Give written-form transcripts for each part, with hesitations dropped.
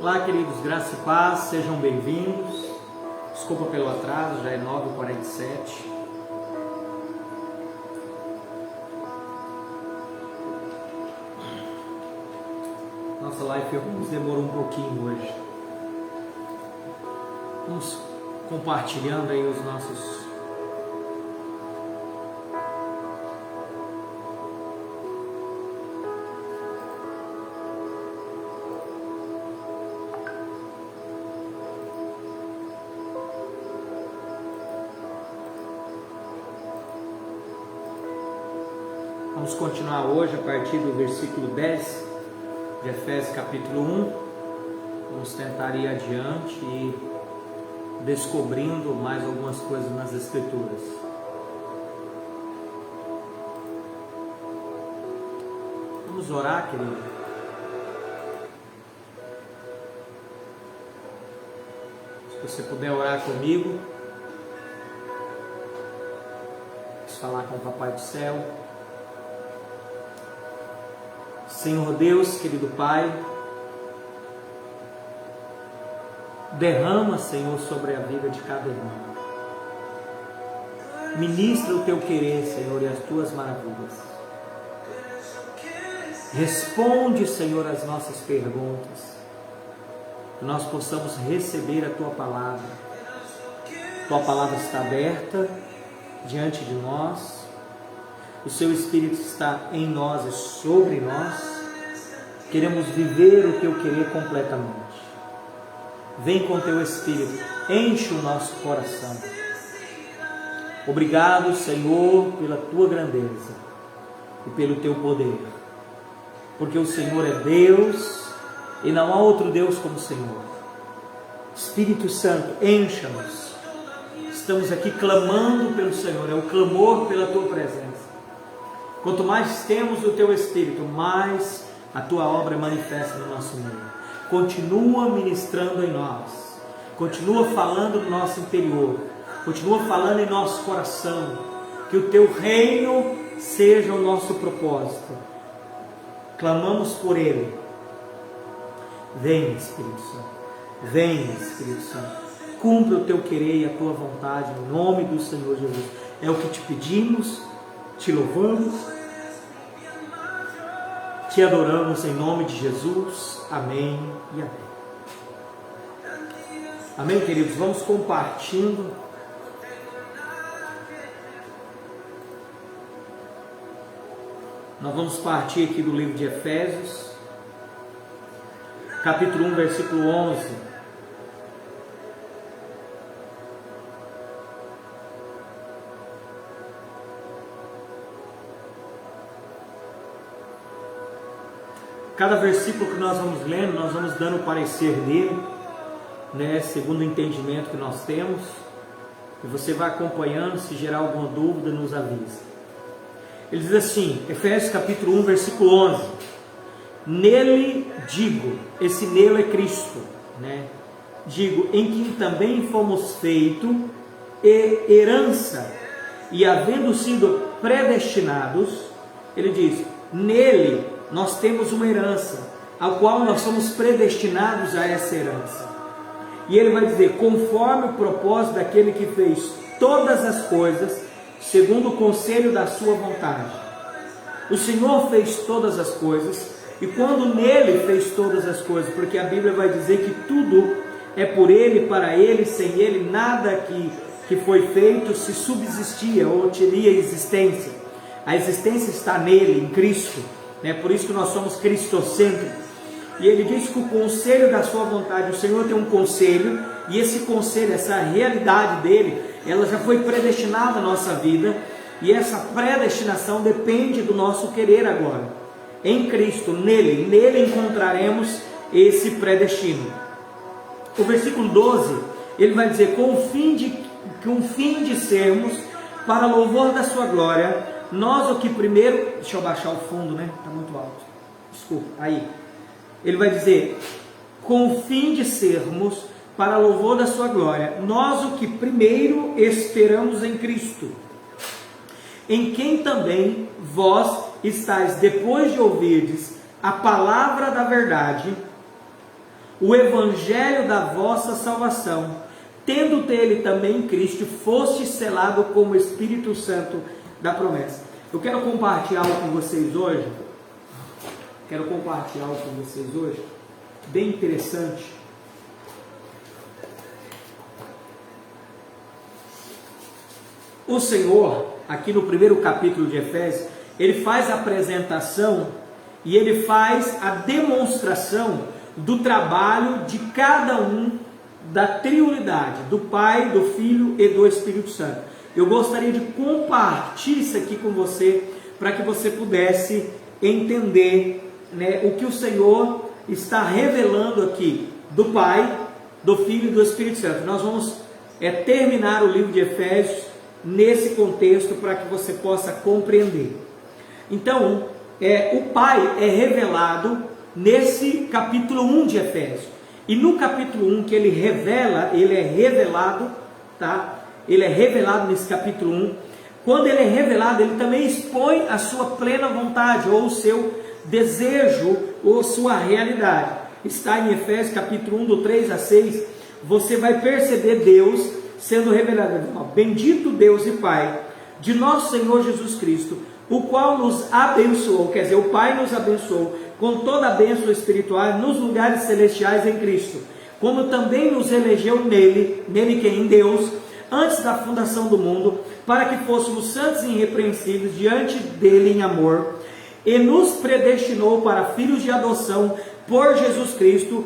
Olá, queridos, graça e paz, sejam bem-vindos. Desculpa pelo atraso, já é 9h47. Nossa live demorou um pouquinho hoje. Vamos compartilhando aí os nossos... Vamos continuar hoje a partir do versículo 10 de Efésios capítulo 1. Vamos tentar ir adiante e descobrindo mais algumas coisas nas Escrituras. Vamos orar, querido. Se você puder orar comigo, vamos falar com o Papai do Céu. Senhor Deus, querido Pai, derrama, Senhor, sobre a vida de cada irmão. Ministra o teu querer, Senhor, e as tuas maravilhas. Responde, Senhor, as nossas perguntas, que nós possamos receber a tua palavra. Tua palavra está aberta diante de nós. O Seu Espírito está em nós e sobre nós. Queremos viver o Teu querer completamente. Vem com Teu Espírito, enche o nosso coração. Obrigado, Senhor, pela Tua grandeza e pelo Teu poder. Porque o Senhor é Deus e não há outro Deus como o Senhor. Espírito Santo, encha-nos. Estamos aqui clamando pelo Senhor, é o clamor pela Tua presença. Quanto mais temos o Teu Espírito, mais a Tua obra manifesta no nosso meio. Continua ministrando em nós. Continua falando no nosso interior. Continua falando em nosso coração. Que o Teu reino seja o nosso propósito. Clamamos por Ele. Vem, Espírito Santo. Vem, Espírito Santo. Cumpre o Teu querer e a Tua vontade em nome do Senhor Jesus. É o que te pedimos. Te louvamos, te adoramos em nome de Jesus, amém e amém. Amém, queridos? Vamos compartilhando. Nós vamos partir aqui do livro de Efésios, capítulo 1, versículo 11. Cada versículo que nós vamos lendo, nós vamos dando o parecer dele, né, segundo o entendimento que nós temos. E você vai acompanhando, se gerar alguma dúvida, nos avisa. Ele diz assim, Efésios capítulo 1, versículo 11. Nele digo, esse nele é Cristo, né? Digo, em quem também fomos feitos herança, e havendo sido predestinados, ele diz, nele nós temos uma herança, ao qual nós somos predestinados a essa herança. E ele vai dizer, conforme o propósito daquele que fez todas as coisas, segundo o conselho da sua vontade. O Senhor fez todas as coisas, e quando nele fez todas as coisas, porque a Bíblia vai dizer que tudo é por ele, para ele, sem ele, nada que foi feito se subsistia ou teria existência. A existência está nele, em Cristo. Por isso que nós somos cristocêntricos. E ele diz que o conselho da sua vontade, o Senhor tem um conselho, e esse conselho, essa realidade dele, ela já foi predestinada à nossa vida, e essa predestinação depende do nosso querer agora. Em Cristo, nele encontraremos esse predestino. O versículo 12, ele vai dizer, com o fim de sermos, para louvor da sua glória, nós o que primeiro, deixa eu baixar o fundo, né? Está muito alto, desculpa, aí. Ele vai dizer, com o fim de sermos, para louvor da sua glória, nós o que primeiro esperamos em Cristo, em quem também vós estáis, depois de ouvirdes a palavra da verdade, o evangelho da vossa salvação, tendo dele também Cristo, foste selado como o Espírito Santo da promessa. Eu quero compartilhar algo com vocês hoje. Bem interessante. O Senhor, aqui no primeiro capítulo de Efésios, ele faz a apresentação e ele faz a demonstração do trabalho de cada um da triunidade, do Pai, do Filho e do Espírito Santo. Eu gostaria de compartilhar isso aqui com você, para que você pudesse entender, né, o que o Senhor está revelando aqui do Pai, do Filho e do Espírito Santo. Nós vamos terminar o livro de Efésios nesse contexto, para que você possa compreender. Então, o Pai é revelado nesse capítulo 1 de Efésios. E no capítulo 1 que ele revela, ele é revelado, tá? Ele é revelado nesse capítulo 1. Quando ele é revelado, ele também expõe a sua plena vontade, ou o seu desejo, ou sua realidade. Está em Efésios capítulo 1, do 3 a 6, você vai perceber Deus sendo revelado. Bendito Deus e Pai de nosso Senhor Jesus Cristo, o qual nos abençoou, quer dizer, o Pai nos abençoou com toda a bênção espiritual nos lugares celestiais em Cristo, como também nos elegeu nele que é em Deus, antes da fundação do mundo, para que fôssemos santos e irrepreensíveis diante dele em amor, e nos predestinou para filhos de adoção por Jesus Cristo,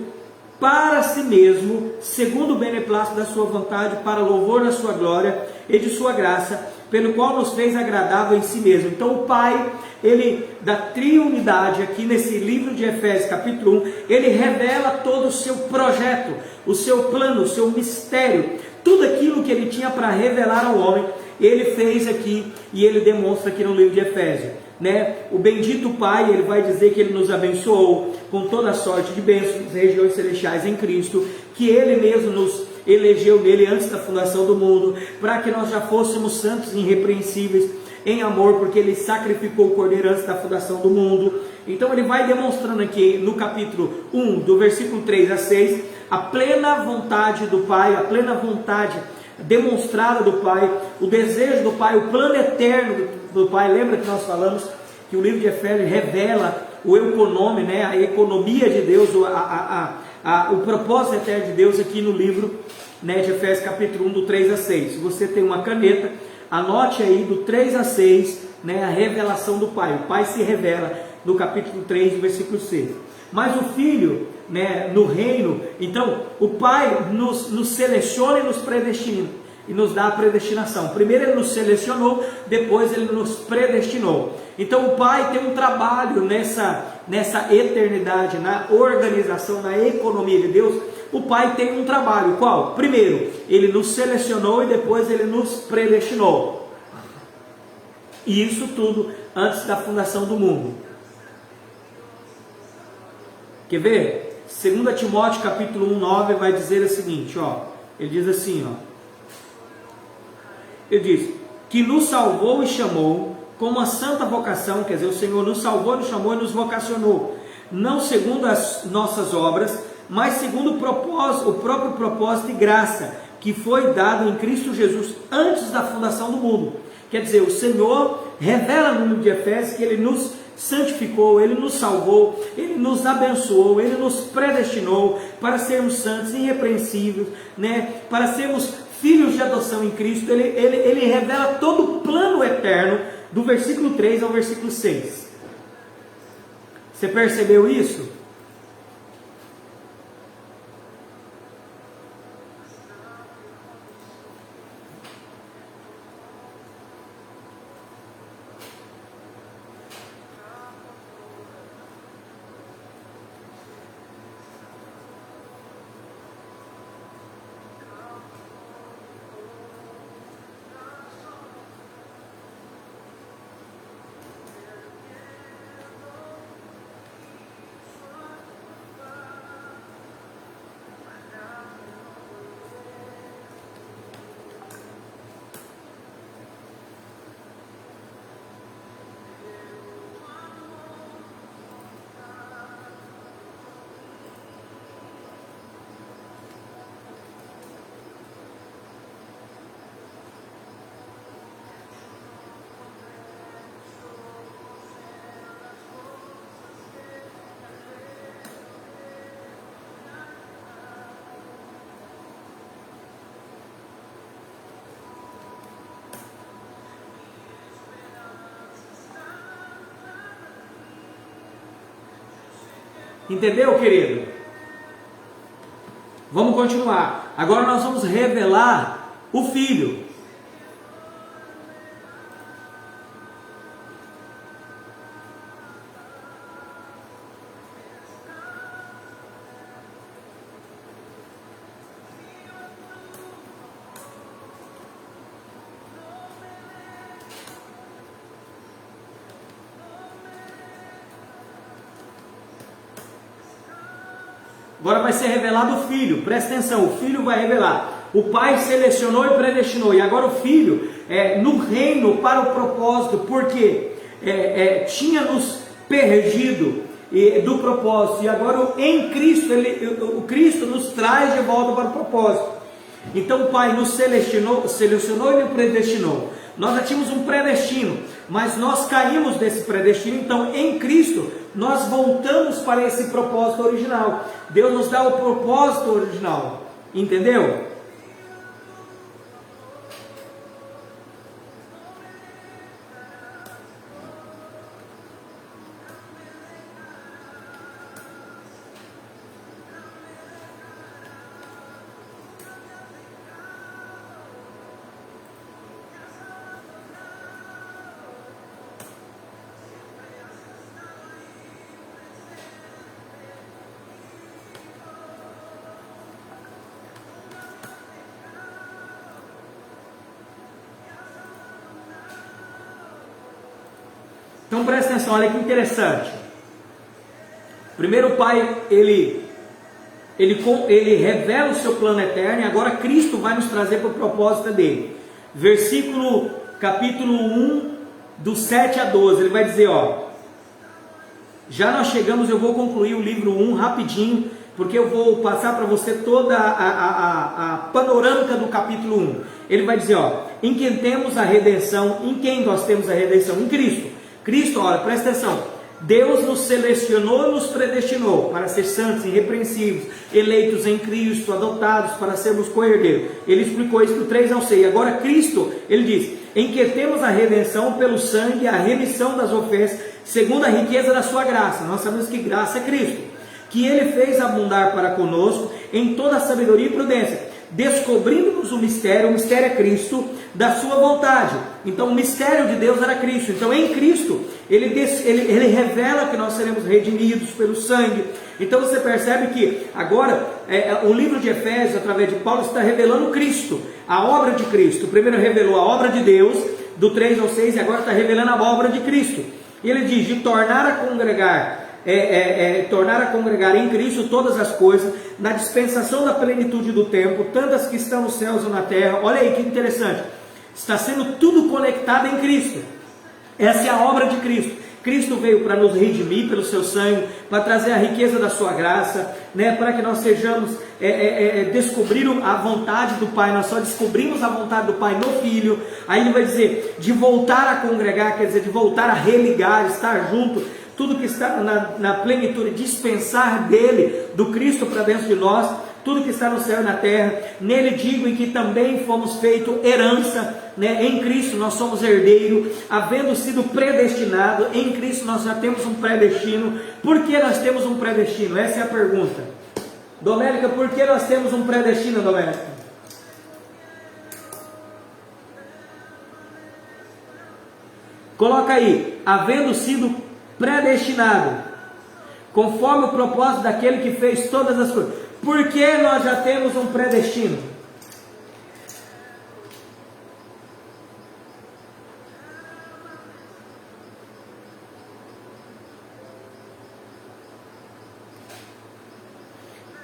para si mesmo, segundo o beneplácito da sua vontade, para louvor da sua glória e de sua graça, pelo qual nos fez agradável em si mesmo. Então o Pai, ele, da triunidade, aqui nesse livro de Efésios capítulo 1, ele revela todo o seu projeto, o seu plano, o seu mistério, tudo aquilo que ele tinha para revelar ao homem, ele fez aqui, e ele demonstra aqui no livro de Efésios, né? O bendito Pai, ele vai dizer que ele nos abençoou com toda a sorte de bênçãos nas regiões celestiais em Cristo, que ele mesmo nos elegeu nele antes da fundação do mundo, para que nós já fôssemos santos e irrepreensíveis em amor, porque ele sacrificou o Cordeiro antes da fundação do mundo. Então ele vai demonstrando aqui no capítulo 1, do versículo 3 a 6, a plena vontade do Pai, a plena vontade demonstrada do Pai, o desejo do Pai, o plano eterno do Pai. Lembra que nós falamos que o livro de Efésios revela o econômio, né, a economia de Deus, o propósito eterno de Deus aqui no livro, né, de Efésios capítulo 1, do 3 a 6. Se você tem uma caneta, anote aí do 3 a 6, né, a revelação do Pai. O Pai se revela no capítulo 3, versículo 6. Mas o Filho, né, no reino, então o Pai nos seleciona e nos predestina, e nos dá a predestinação. Primeiro ele nos selecionou, depois ele nos predestinou. Então o Pai tem um trabalho nessa eternidade, na organização, na economia de Deus. O Pai tem um trabalho, qual? Primeiro, ele nos selecionou e depois ele nos predestinou. E isso tudo antes da fundação do mundo. Quer ver? 2 Timóteo capítulo 1, 9 vai dizer o seguinte, ó. Ele diz assim, ó. Ele diz, que nos salvou e chamou com uma santa vocação, quer dizer, o Senhor nos salvou, nos chamou e nos vocacionou, não segundo as nossas obras, mas segundo o próprio propósito e graça, que foi dado em Cristo Jesus antes da fundação do mundo. Quer dizer, o Senhor revela no livro de Efésios que ele nos santificou, ele nos salvou, ele nos abençoou, ele nos predestinou para sermos santos, irrepreensíveis, né? Para sermos filhos de adoção em Cristo. Ele revela todo o plano eterno, do versículo 3 ao versículo 6. Você percebeu isso? Entendeu, querido? Vamos continuar. Agora nós vamos revelar o Filho. Agora vai ser revelado o Filho, presta atenção, o Filho vai revelar. O Pai selecionou e predestinou, e agora o Filho, no reino, para o propósito, porque tinha nos perdido do propósito, e agora em Cristo, o Cristo nos traz de volta para o propósito. Então o Pai nos selecionou e nos predestinou. Nós já tínhamos um predestino, mas nós caímos desse predestino, então em Cristo nós voltamos para esse propósito original. Deus nos dá o propósito original, entendeu? Então presta atenção, olha que interessante. Primeiro o Pai, ele revela o seu plano eterno, e agora Cristo vai nos trazer para o propósito dele. Capítulo 1, do 7 a 12, ele vai dizer, já nós chegamos, eu vou concluir o livro 1 rapidinho, porque eu vou passar para você toda a panorâmica do capítulo 1. Ele vai dizer, em quem temos a redenção, em quem nós temos a redenção? Em Cristo. Cristo, olha, presta atenção, Deus nos selecionou e nos predestinou para ser santos, irrepreensíveis, eleitos em Cristo, adotados para sermos co-herdeiros. Ele explicou isso do 3 ao 6. Agora Cristo, ele diz, em que temos a redenção pelo sangue, a remissão das ofensas, segundo a riqueza da sua graça. Nós sabemos que graça é Cristo, que ele fez abundar para conosco em toda a sabedoria e prudência, descobrindo-nos o mistério é Cristo, da sua vontade. Então o mistério de Deus era Cristo. Então em Cristo ele revela que nós seremos redimidos pelo sangue. Então você percebe que agora o livro de Efésios, através de Paulo, está revelando Cristo, a obra de Cristo. Primeiro revelou a obra de Deus, do 3 ao 6, e agora está revelando a obra de Cristo. E ele diz, de tornar a congregar em Cristo todas as coisas, na dispensação da plenitude do tempo, tantas que estão nos céus ou na terra. Olha aí que interessante, está sendo tudo conectado em Cristo. Essa é a obra de Cristo. Cristo veio para nos redimir pelo seu sangue, para trazer a riqueza da sua graça, para que nós sejamos descobrir a vontade do Pai. Nós só descobrimos a vontade do Pai no Filho. Aí ele vai dizer, de voltar a congregar, quer dizer, de voltar a religar, estar junto, tudo que está na plenitude, dispensar dele, do Cristo para dentro de nós, tudo que está no céu e na terra. Nele digo em que também fomos feitos herança, em Cristo nós somos herdeiros, havendo sido predestinado. Em Cristo nós já temos um predestino. Por que nós temos um predestino? Essa é a pergunta. Doménica, por que nós temos um predestino, Doménica? Coloca aí, havendo sido predestinado, conforme o propósito daquele que fez todas as coisas. Por que nós já temos um predestino?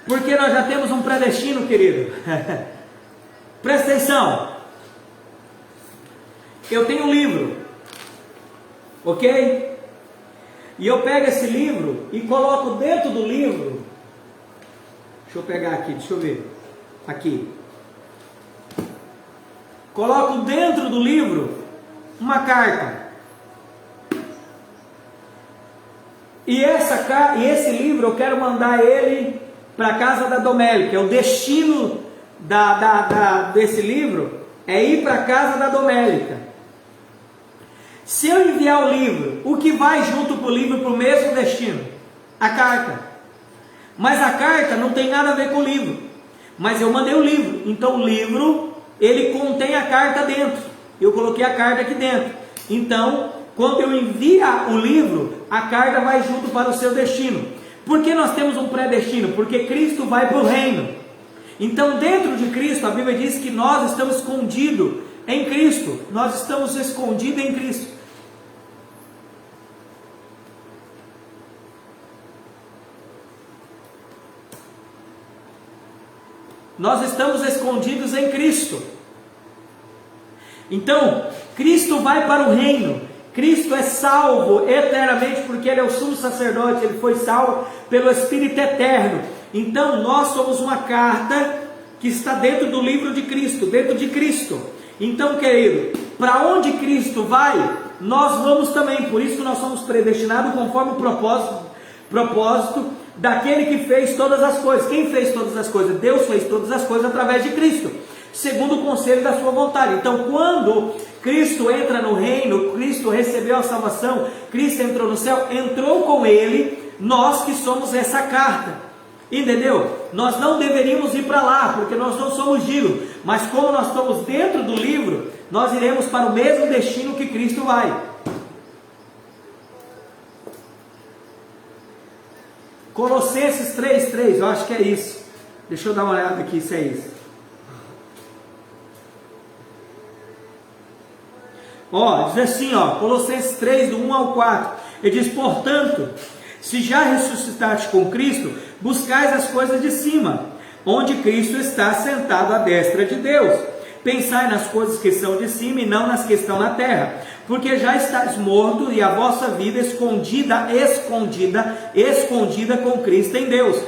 Porque nós já temos um predestino, querido. Presta atenção. Eu tenho um livro, ok? E eu pego esse livro e coloco dentro do livro. Deixa eu pegar aqui, deixa eu ver. Aqui. Coloco dentro do livro uma carta. E esse livro eu quero mandar ele para a casa da Domélica. O destino desse livro é ir para a casa da Domélica. Se eu enviar o livro, o que vai junto com o livro para o mesmo destino? A carta. Mas a carta não tem nada a ver com o livro. Mas eu mandei o livro. Então o livro, ele contém a carta dentro. Eu coloquei a carta aqui dentro. Então, quando eu enviar o livro, a carta vai junto para o seu destino. Por que nós temos um predestino? Porque Cristo vai para o reino. Então, dentro de Cristo, a Bíblia diz que nós estamos escondidos em Cristo. Nós estamos escondidos em Cristo. Nós estamos escondidos em Cristo. Então, Cristo vai para o reino. Cristo é salvo eternamente, porque Ele é o sumo sacerdote. Ele foi salvo pelo Espírito eterno. Então, nós somos uma carta que está dentro do livro de Cristo, dentro de Cristo. Então, querido, para onde Cristo vai, nós vamos também. Por isso que nós somos predestinados conforme o propósito daquele que fez todas as coisas. Quem fez todas as coisas? Deus fez todas as coisas através de Cristo, segundo o conselho da sua vontade. Então, quando Cristo entra no reino, Cristo recebeu a salvação, Cristo entrou no céu, entrou com Ele, nós que somos essa carta. Entendeu? Nós não deveríamos ir para lá, porque nós não somos dignos, mas como nós estamos dentro do livro, nós iremos para o mesmo destino que Cristo vai. Colossenses 3:3, eu acho que é isso. Deixa eu dar uma olhada aqui se é isso. Diz assim, Colossenses 3, do 1 ao 4. Ele diz: portanto, se já ressuscitaste com Cristo, buscais as coisas de cima, onde Cristo está sentado à destra de Deus. Pensai nas coisas que são de cima e não nas que estão na terra, porque já estáis morto e a vossa vida escondida com Cristo em Deus.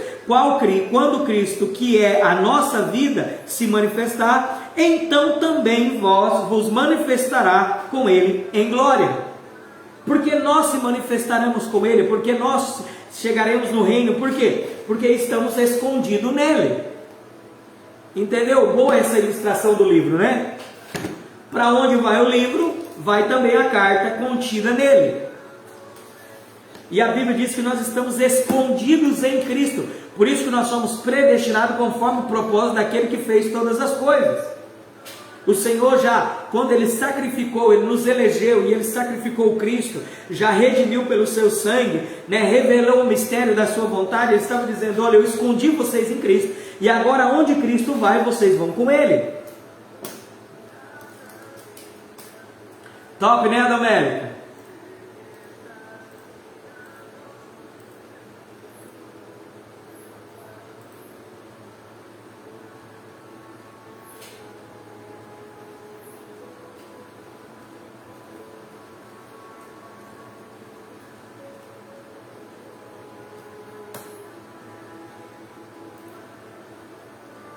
Quando Cristo, que é a nossa vida, se manifestar, então também vos manifestará com Ele em glória. Porque nós se manifestaremos com Ele, porque nós chegaremos no reino. Por quê? Porque estamos escondidos nele. Entendeu? Boa essa ilustração do livro, né? Para onde vai o livro, vai também a carta contida nele. E a Bíblia diz que nós estamos escondidos em Cristo. Por isso que nós somos predestinados conforme o propósito daquele que fez todas as coisas. O Senhor já, quando Ele sacrificou, Ele nos elegeu e Ele sacrificou Cristo, já redimiu pelo seu sangue, né? Revelou o mistério da sua vontade. Ele estava dizendo: olha, eu escondi vocês em Cristo, e agora onde Cristo vai, vocês vão com Ele. Top, né, Adamérica?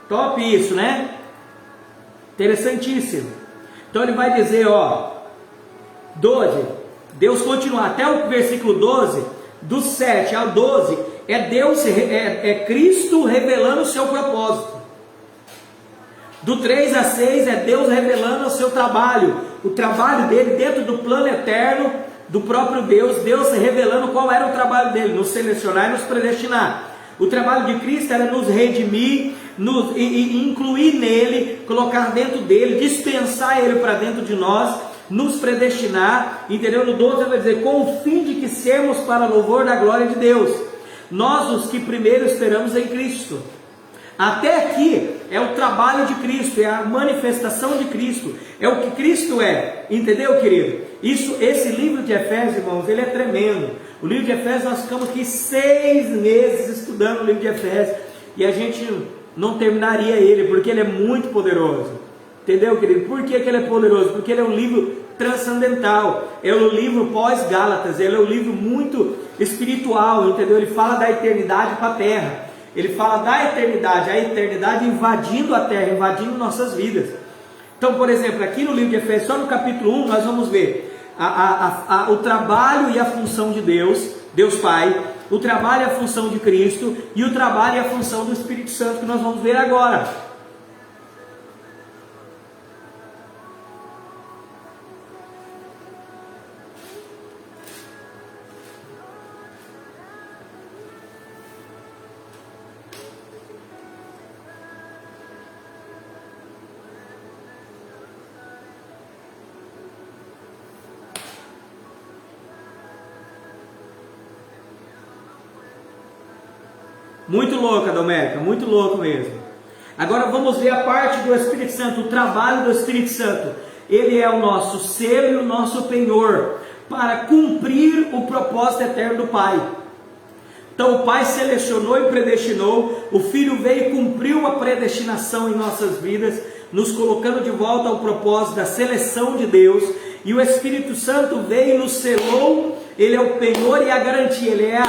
Top isso, né? Interessantíssimo. Então ele vai dizer, 12, Deus continua, até o versículo 12, do 7 ao 12, é Cristo revelando o seu propósito. Do 3 a 6 é Deus revelando o seu trabalho, o trabalho dele dentro do plano eterno do próprio Deus, Deus revelando qual era o trabalho dele, nos selecionar e nos predestinar. O trabalho de Cristo era nos redimir, e incluir nele, colocar dentro dele, dispensar ele para dentro de nós, nos predestinar, entendeu? No 12 ele vai dizer: com o fim de que sermos para louvor da glória de Deus, nós os que primeiro esperamos em Cristo. Até aqui é o trabalho de Cristo, é a manifestação de Cristo, é o que Cristo é, entendeu, querido? Esse livro de Efésios, irmãos, ele é tremendo. O livro de Efésios, nós ficamos aqui 6 meses estudando o livro de Efésios, e a gente não terminaria ele, porque ele é muito poderoso, entendeu, querido? Por que ele é poderoso? Porque ele é um livro transcendental, é um livro pós-Gálatas, ele é um livro muito espiritual, entendeu? Ele fala da eternidade para a terra, ele fala da eternidade, a eternidade invadindo a terra, invadindo nossas vidas. Então, por exemplo, aqui no livro de Efésios, só no capítulo 1, nós vamos ver o trabalho e a função de Deus, Deus Pai, o trabalho e a função de Cristo, e o trabalho e a função do Espírito Santo, que nós vamos ver agora. Muito louca, Domérica, muito louco mesmo. Agora vamos ver a parte do Espírito Santo, o trabalho do Espírito Santo. Ele é o nosso selo e o nosso penhor para cumprir o propósito eterno do Pai. Então o Pai selecionou e predestinou, o Filho veio e cumpriu a predestinação em nossas vidas, nos colocando de volta ao propósito da seleção de Deus, e o Espírito Santo veio e nos selou. Ele é o penhor e a garantia, ele é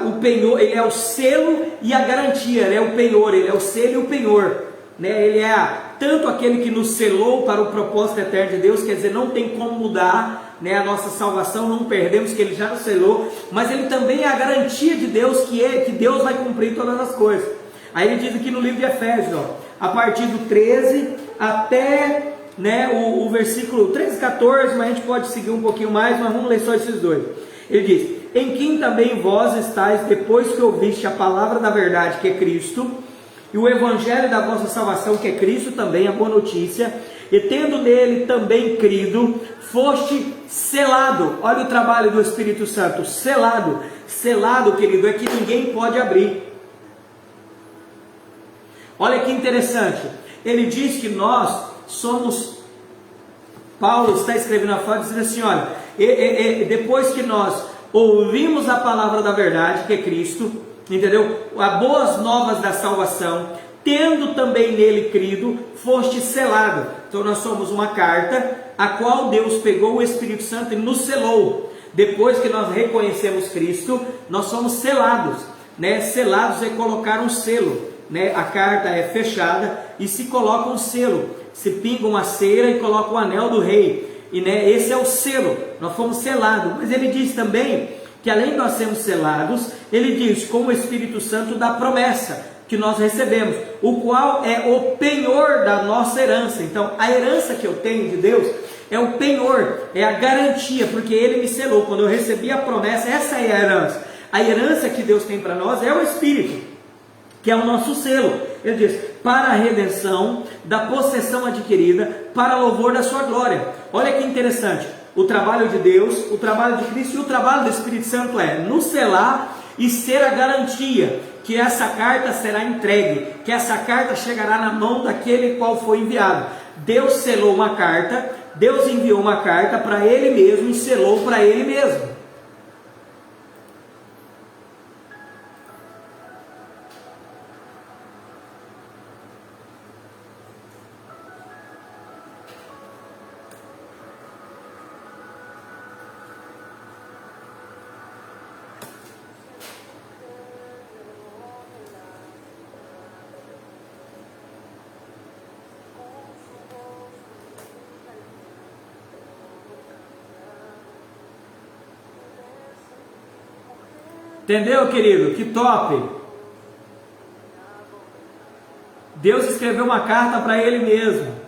o penhor, ele é o selo e a garantia, ele é o penhor, ele é o selo e o penhor, né? Ele é tanto aquele que nos selou para o propósito eterno de Deus, quer dizer, não tem como mudar, né, a nossa salvação, não perdemos, que ele já nos selou, mas ele também é a garantia de Deus, que Deus vai cumprir todas as coisas. Aí ele diz aqui no livro de Efésios, ó, a partir do 13 até, né, o versículo 13 e 14, mas a gente pode seguir um pouquinho mais, mas vamos ler só esses dois. Ele diz: em quem também vós estáis, depois que ouviste a palavra da verdade, que é Cristo, e o evangelho da vossa salvação, que é Cristo também, a boa notícia, e tendo nele também crido, foste selado. Olha o trabalho do Espírito Santo, selado. Selado, querido, é que ninguém pode abrir. Olha que interessante, ele diz que nós somos, Paulo está escrevendo a fala, dizendo assim, olha, depois que nós ouvimos a palavra da verdade, que é Cristo, entendeu? As boas novas da salvação, tendo também nele crido, foste selado. Então nós somos uma carta, a qual Deus pegou o Espírito Santo e nos selou. Depois que nós reconhecemos Cristo, nós somos selados, né? Selados é colocar um selo, né? A carta é fechada e se coloca um selo, se pinga uma cera e coloca o anel do rei, e, né, esse é o selo, nós fomos selados. Mas ele diz também que além de nós sermos selados, ele diz com o Espírito Santo da promessa que nós recebemos, o qual é o penhor da nossa herança. Então a herança que eu tenho de Deus é o penhor, é a garantia, porque ele me selou. Quando eu recebi a promessa, essa é a herança. A herança que Deus tem para nós é o Espírito, que é o nosso selo. Ele diz, para a redenção da possessão adquirida, para louvor da sua glória. Olha que interessante, o trabalho de Deus, o trabalho de Cristo e o trabalho do Espírito Santo é nos selar e ser a garantia que essa carta será entregue, que essa carta chegará na mão daquele qual foi enviado. Deus selou uma carta, Deus enviou uma carta para Ele mesmo e selou para Ele mesmo. Entendeu, querido? Que top! Deus escreveu uma carta para Ele mesmo.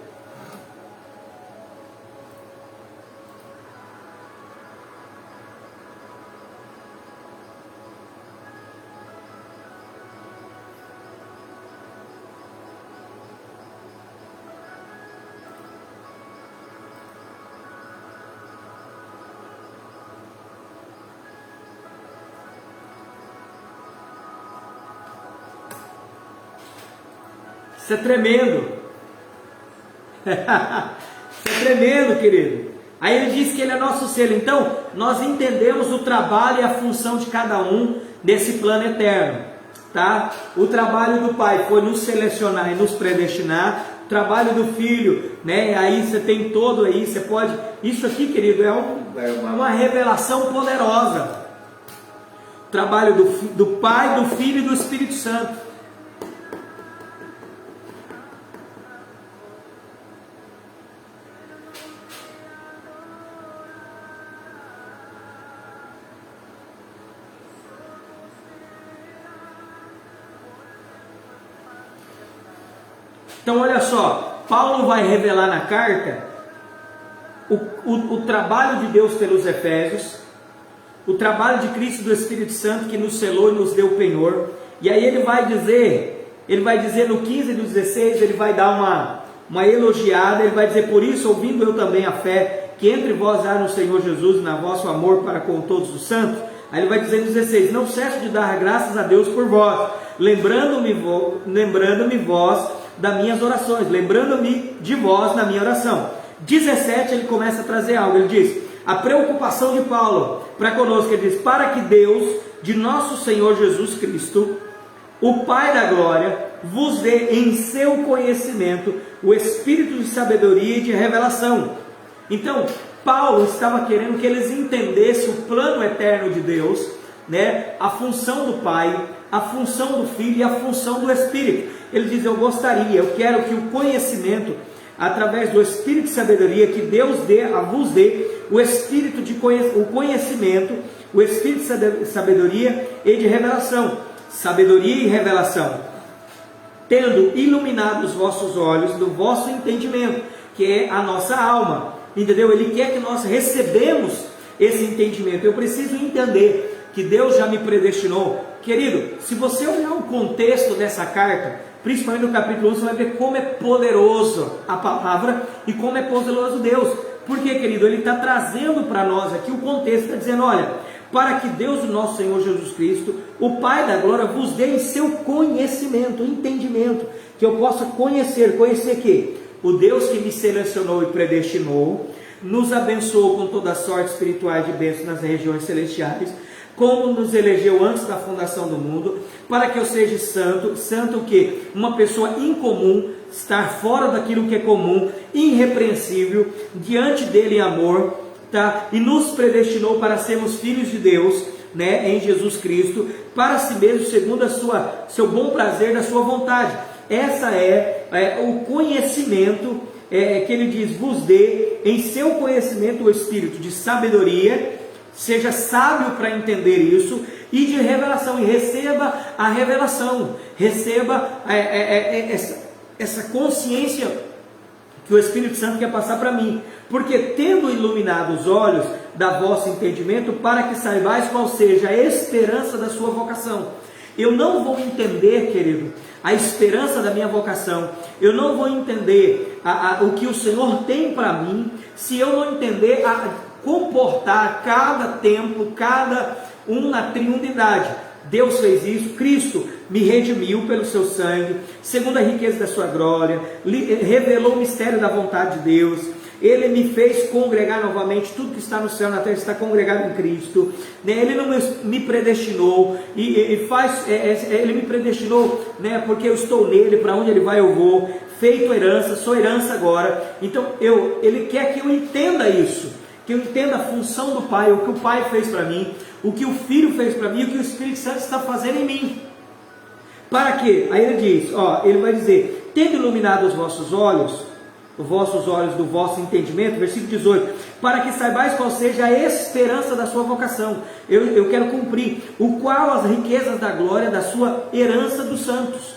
Isso é tremendo. Isso é tremendo, querido. Aí ele diz que ele é nosso selo. Então, nós entendemos o trabalho e a função de cada um desse plano eterno, tá? O trabalho do Pai foi nos selecionar e nos predestinar. O trabalho do Filho, né? Aí você tem todo aí, você pode... Isso aqui, querido, é uma revelação poderosa. O trabalho do Pai, do Filho e do Espírito Santo. Então olha só, Paulo vai revelar na carta o trabalho de Deus pelos Efésios, o trabalho de Cristo e do Espírito Santo que nos selou e nos deu o penhor. E aí ele vai dizer no 15 e no 16, ele vai dar uma elogiada, ele vai dizer, por isso, ouvindo eu também a fé, que entre vós há no Senhor Jesus, e na vosso amor para com todos os santos, Aí ele vai dizer no 16: não cesso de dar graças a Deus por vós, lembrando-me vós das minhas orações, lembrando-me de vós na minha oração. 17, ele começa a trazer algo, ele diz, a preocupação de Paulo para conosco, ele diz, para que Deus, de nosso Senhor Jesus Cristo, o Pai da glória, vos dê em seu conhecimento o espírito de sabedoria e de revelação. Então, Paulo estava querendo que eles entendessem o plano eterno de Deus, né? A função do Pai, a função do Filho e a função do Espírito. Ele diz, eu quero que o conhecimento, através do Espírito de sabedoria, que Deus vos dê o Espírito de o conhecimento, o Espírito de sabedoria e de revelação. Sabedoria e revelação, tendo iluminado os vossos olhos do vosso entendimento, que é a nossa alma, entendeu? Ele quer que nós recebemos esse entendimento. Eu preciso entender que Deus já me predestinou. Querido, se você olhar o contexto dessa carta, principalmente no capítulo 11, você vai ver como é poderoso a palavra e como é poderoso Deus. Porque, querido, ele está trazendo para nós aqui o contexto, está dizendo, olha, para que Deus, o nosso Senhor Jesus Cristo, o Pai da glória, vos dê em seu conhecimento, entendimento, que eu possa conhecer que o Deus que me selecionou e predestinou, nos abençoou com toda a sorte espiritual de bênçãos nas regiões celestiais, como nos elegeu antes da fundação do mundo, para que eu seja santo o quê? Uma pessoa incomum, estar fora daquilo que é comum, irrepreensível, diante dele em amor, tá? E nos predestinou para sermos filhos de Deus, né, em Jesus Cristo, para si mesmo, segundo seu bom prazer da sua vontade. Essa é o conhecimento que ele diz, vos dê em seu conhecimento o espírito de sabedoria, seja sábio para entender isso, e de revelação, e receba a revelação, receba essa consciência que o Espírito Santo quer passar para mim, porque tendo iluminado os olhos da vosso entendimento, para que saibais qual seja a esperança da sua vocação. Eu não vou entender, querido, a esperança da minha vocação, eu não vou entender o que o Senhor tem para mim, se eu não entender comportar cada tempo, cada um na triunidade. Deus fez isso, Cristo me redimiu pelo seu sangue, segundo a riqueza da sua glória, revelou o mistério da vontade de Deus, Ele me fez congregar novamente, tudo que está no céu e na terra está congregado em Cristo, Ele não me predestinou, Ele me predestinou, né, porque eu estou nele, para onde Ele vai eu vou, feito herança, sou herança agora. Então Ele quer que eu entenda isso, que eu entenda a função do Pai, o que o Pai fez para mim, o que o Filho fez para mim, o que o Espírito Santo está fazendo em mim. Para quê? Aí ele diz, ele vai dizer, tendo iluminado os vossos olhos do vosso entendimento, versículo 18, para que saibais qual seja a esperança da sua vocação. Eu quero cumprir, o qual as riquezas da glória da sua herança dos santos.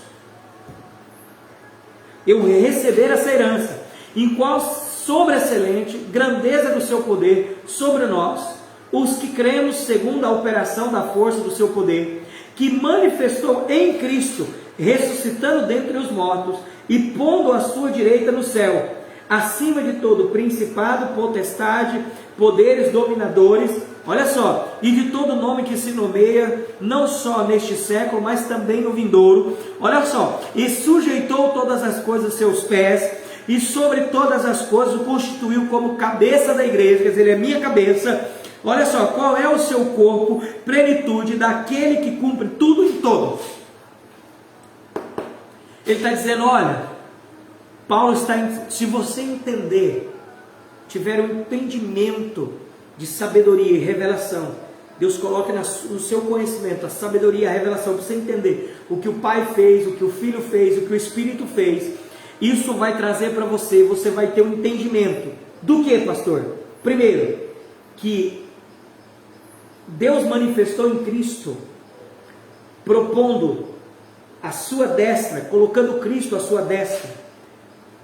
Eu receber essa herança, em qual sobreexcelente grandeza do seu poder sobre nós, os que cremos segundo a operação da força do seu poder, que manifestou em Cristo, ressuscitando dentre os mortos e pondo à sua direita no céu, acima de todo principado, potestade, poderes, dominadores, olha só, e de todo nome que se nomeia, não só neste século, mas também no vindouro, olha só, e sujeitou todas as coisas a seus pés, e sobre todas as coisas o constituiu como cabeça da igreja, quer dizer, ele é minha cabeça. Olha só, qual é o seu corpo, plenitude daquele que cumpre tudo em todos. Ele está dizendo, olha, Paulo se você entender, tiver um entendimento de sabedoria e revelação, Deus coloca no seu conhecimento a sabedoria e a revelação, para você entender o que o Pai fez, o que o Filho fez, o que o Espírito fez, isso vai trazer para você vai ter um entendimento. Do que, pastor? Primeiro, que Deus manifestou em Cristo, propondo a sua destra, colocando Cristo à sua destra.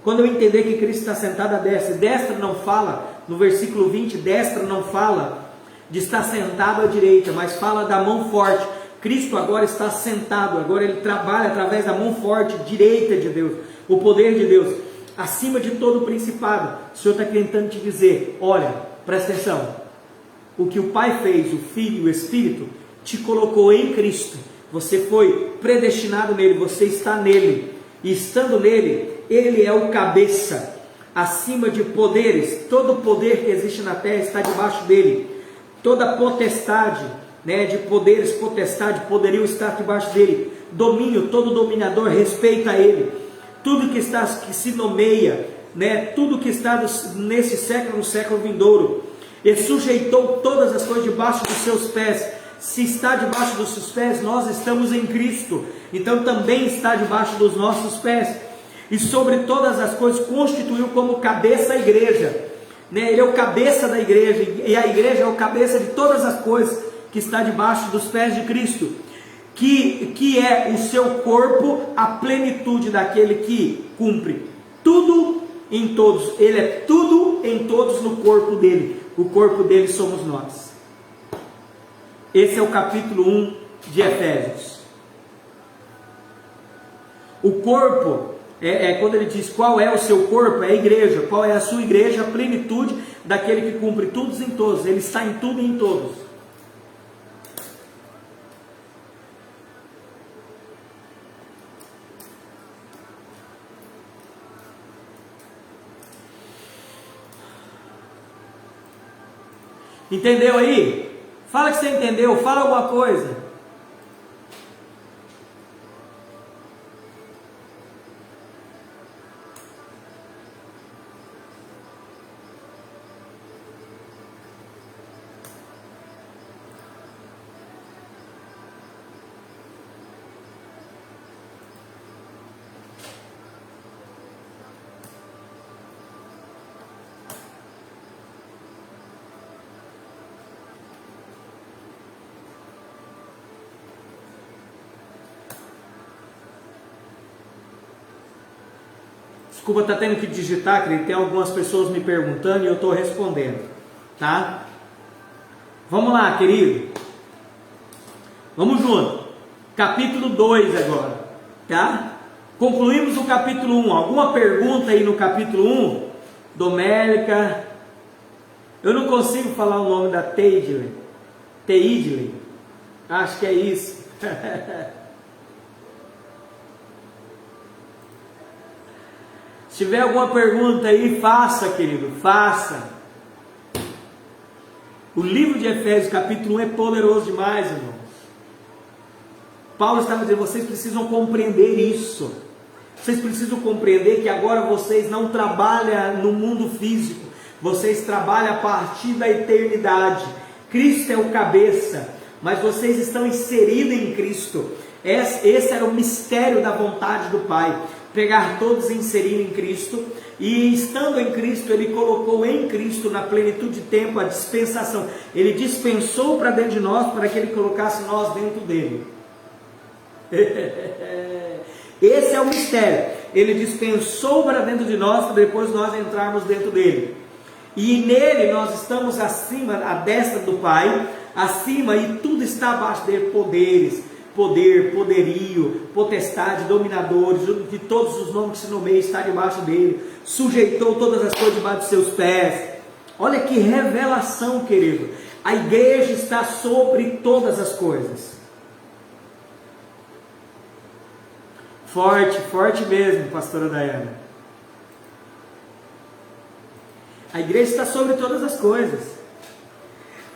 Quando eu entender que Cristo está sentado à destra, destra não fala, no versículo 20, destra não fala de estar sentado à direita, mas fala da mão forte. Cristo agora está sentado, agora Ele trabalha através da mão forte, direita de Deus, o poder de Deus, acima de todo o principado. O Senhor está tentando te dizer, olha, presta atenção, O que o Pai fez, o Filho e o Espírito, te colocou em Cristo. Você foi predestinado nele, você está nele. E estando nele, ele é o cabeça, acima de poderes. Todo poder que existe na terra está debaixo dele. Toda potestade, de poderes, potestade, poderio estar debaixo dele. Domínio, todo dominador respeita ele. Tudo que se nomeia, tudo que está nesse século, no século vindouro, ele sujeitou todas as coisas debaixo dos seus pés. Se está debaixo dos seus pés, nós estamos em Cristo, então também está debaixo dos nossos pés. E sobre todas as coisas constituiu como cabeça a igreja, ele é o cabeça da igreja, e a igreja é o cabeça de todas as coisas, que está debaixo dos pés de Cristo, que é o seu corpo, a plenitude daquele que cumpre tudo em todos. Ele é tudo em todos no corpo dele. O corpo dele somos nós. Esse é o capítulo 1 de Efésios. O corpo, quando ele diz qual é o seu corpo, é a igreja. Qual é a sua igreja? A plenitude daquele que cumpre tudo em todos. Ele está em tudo e em todos. Entendeu aí? Fala que você entendeu, fala alguma coisa. Desculpa, tá tendo que digitar, querido. Tem algumas pessoas me perguntando e eu estou respondendo, tá? Vamos lá, querido. Vamos junto. Capítulo 2 agora, tá? Concluímos o capítulo 1. Alguma pergunta aí no capítulo 1? Domélica. Eu não consigo falar o nome da Teidley. Acho que é isso. Se tiver alguma pergunta aí, faça, querido, faça. O livro de Efésios, capítulo 1, é poderoso demais, irmãos. Paulo estava dizendo, vocês precisam compreender isso. Vocês precisam compreender que agora vocês não trabalham no mundo físico. Vocês trabalham a partir da eternidade. Cristo é o cabeça, mas vocês estão inseridos em Cristo. Esse era o mistério da vontade do Pai. Pegar todos e inserir em Cristo, e estando em Cristo, Ele colocou em Cristo, na plenitude de tempo, a dispensação. Ele dispensou para dentro de nós, para que Ele colocasse nós dentro dele. Esse é o mistério. Ele dispensou para dentro de nós, para depois nós entrarmos dentro dele. E nele nós estamos acima, à destra do Pai, acima, e tudo está abaixo dele, poder, poderio, potestade, dominadores, de todos os nomes que se nomeiam, está debaixo dele, sujeitou todas as coisas debaixo dos seus pés. Olha que revelação, querido. A igreja está sobre todas as coisas. Forte, forte mesmo, pastora Daiane. A igreja está sobre todas as coisas.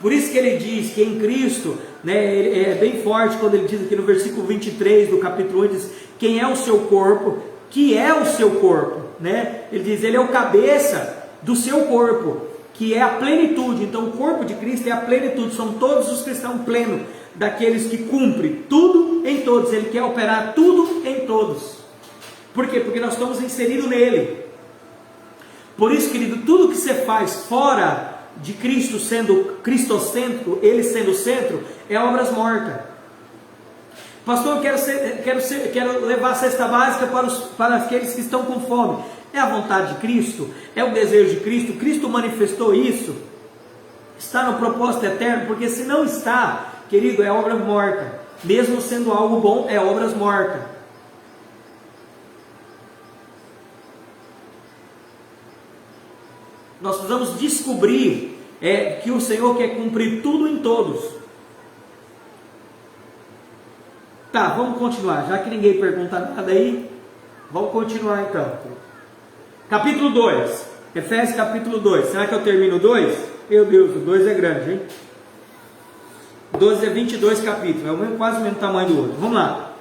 Por isso que ele diz que em Cristo, ele é bem forte quando ele diz aqui no versículo 23 do capítulo 1, ele diz, quem é o seu corpo, que é o seu corpo, ele diz, ele é o cabeça do seu corpo, que é a plenitude. Então o corpo de Cristo é a plenitude, são todos os cristãos plenos, daqueles que cumprem tudo em todos. Ele quer operar tudo em todos. Por quê? Porque nós estamos inseridos nele. Por isso, querido, tudo que você faz fora de Cristo, sendo cristocêntrico, ele sendo o centro, é obras mortas. Pastor, eu quero levar a cesta básica para aqueles que estão com fome. É a vontade de Cristo? É o desejo de Cristo? Cristo manifestou isso? Está no propósito eterno? Porque se não está, querido, é obra morta. Mesmo sendo algo bom, é obras mortas. Nós precisamos descobrir é que o Senhor quer cumprir tudo em todos. Tá, vamos continuar, já que ninguém pergunta nada aí, vamos continuar então. Capítulo 2, Efésios capítulo 2, será que eu termino o 2? Meu Deus, o 2 é grande, hein? 12 é 22 capítulos, é quase o mesmo tamanho do outro. Vamos lá.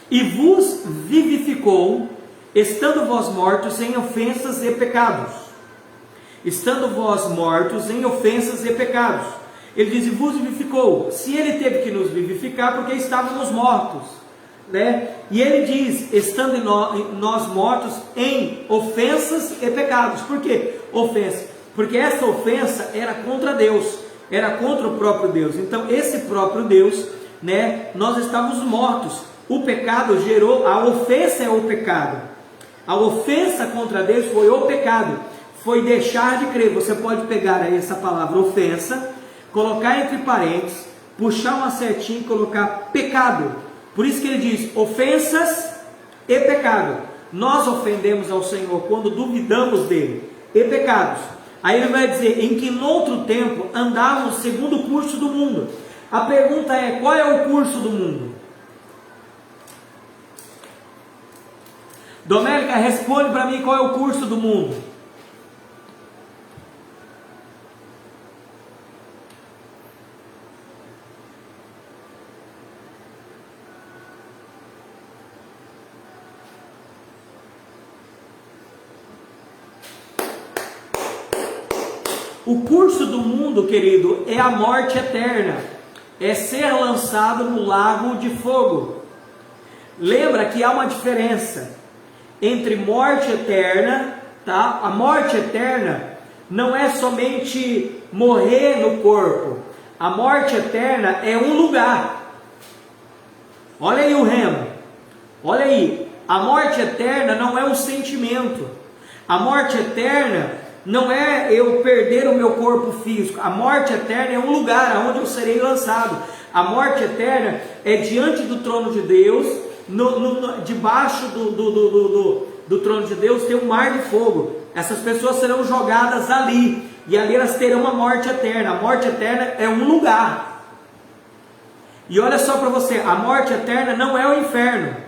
E vos vivificou, estando vós mortos em ofensas e pecados. Estando vós mortos em ofensas e pecados. Ele diz, e vos vivificou. Se ele teve que nos vivificar, porque estávamos mortos, né? E ele diz, estando nós mortos em ofensas e pecados. Por quê? Ofensa. Porque essa ofensa era contra Deus, era contra o próprio Deus. Então esse próprio Deus, né, nós estávamos mortos. O pecado gerou, a ofensa é o pecado. A ofensa contra Deus foi o pecado, foi deixar de crer. Você pode pegar aí essa palavra ofensa, colocar entre parênteses, puxar uma setinha e colocar pecado. Por isso que ele diz ofensas e pecado. Nós ofendemos ao Senhor quando duvidamos dele, e pecados. Aí ele vai dizer, em que noutro tempo andávamos segundo o curso do mundo. A pergunta é, qual é o curso do mundo? Doménica, responde para mim qual é o curso do mundo. O curso do mundo, querido, é a morte eterna, é ser lançado no lago de fogo. Lembra que há uma diferença entre morte eterna, tá? A morte eterna não é somente morrer no corpo. A morte eterna é um lugar. Olha aí o remo. Olha aí. A morte eterna não é um sentimento. A morte eterna não é eu perder o meu corpo físico. A morte eterna é um lugar onde eu serei lançado. A morte eterna é diante do trono de Deus, debaixo do trono de Deus tem um mar de fogo. Essas pessoas serão jogadas ali, e ali elas terão uma morte eterna. A morte eterna é um lugar. E olha só para você, a morte eterna não é o inferno.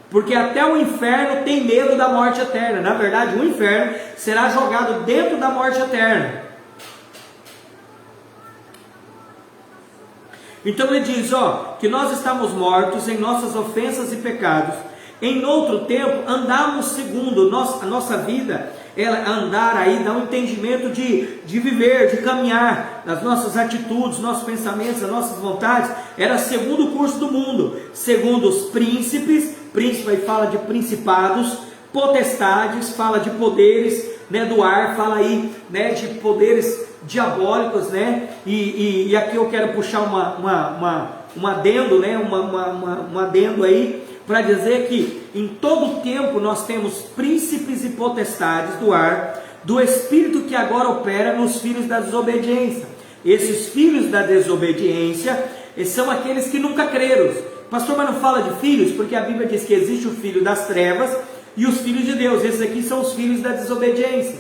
Porque até o inferno tem medo da morte eterna. Na verdade, o inferno será jogado dentro da morte eterna. Então ele diz, que nós estamos mortos em nossas ofensas e pecados. Em outro tempo, andamos segundo a nossa vida, andar aí, dá um entendimento de viver, de caminhar, as nossas atitudes, nossos pensamentos, as nossas vontades, era segundo o curso do mundo, segundo os príncipe aí fala de principados, potestades, fala de poderes, né, do ar, fala aí, né, de poderes diabólicos, né, e aqui eu quero puxar um adendo, né, um adendo aí, para dizer que em todo tempo nós temos príncipes e potestades do ar, do espírito que agora opera nos filhos da desobediência. Esses filhos da desobediência são aqueles que nunca creram. Pastor, mas não fala de filhos? Porque a Bíblia diz que existe o filho das trevas e os filhos de Deus. Esses aqui são os filhos da desobediência.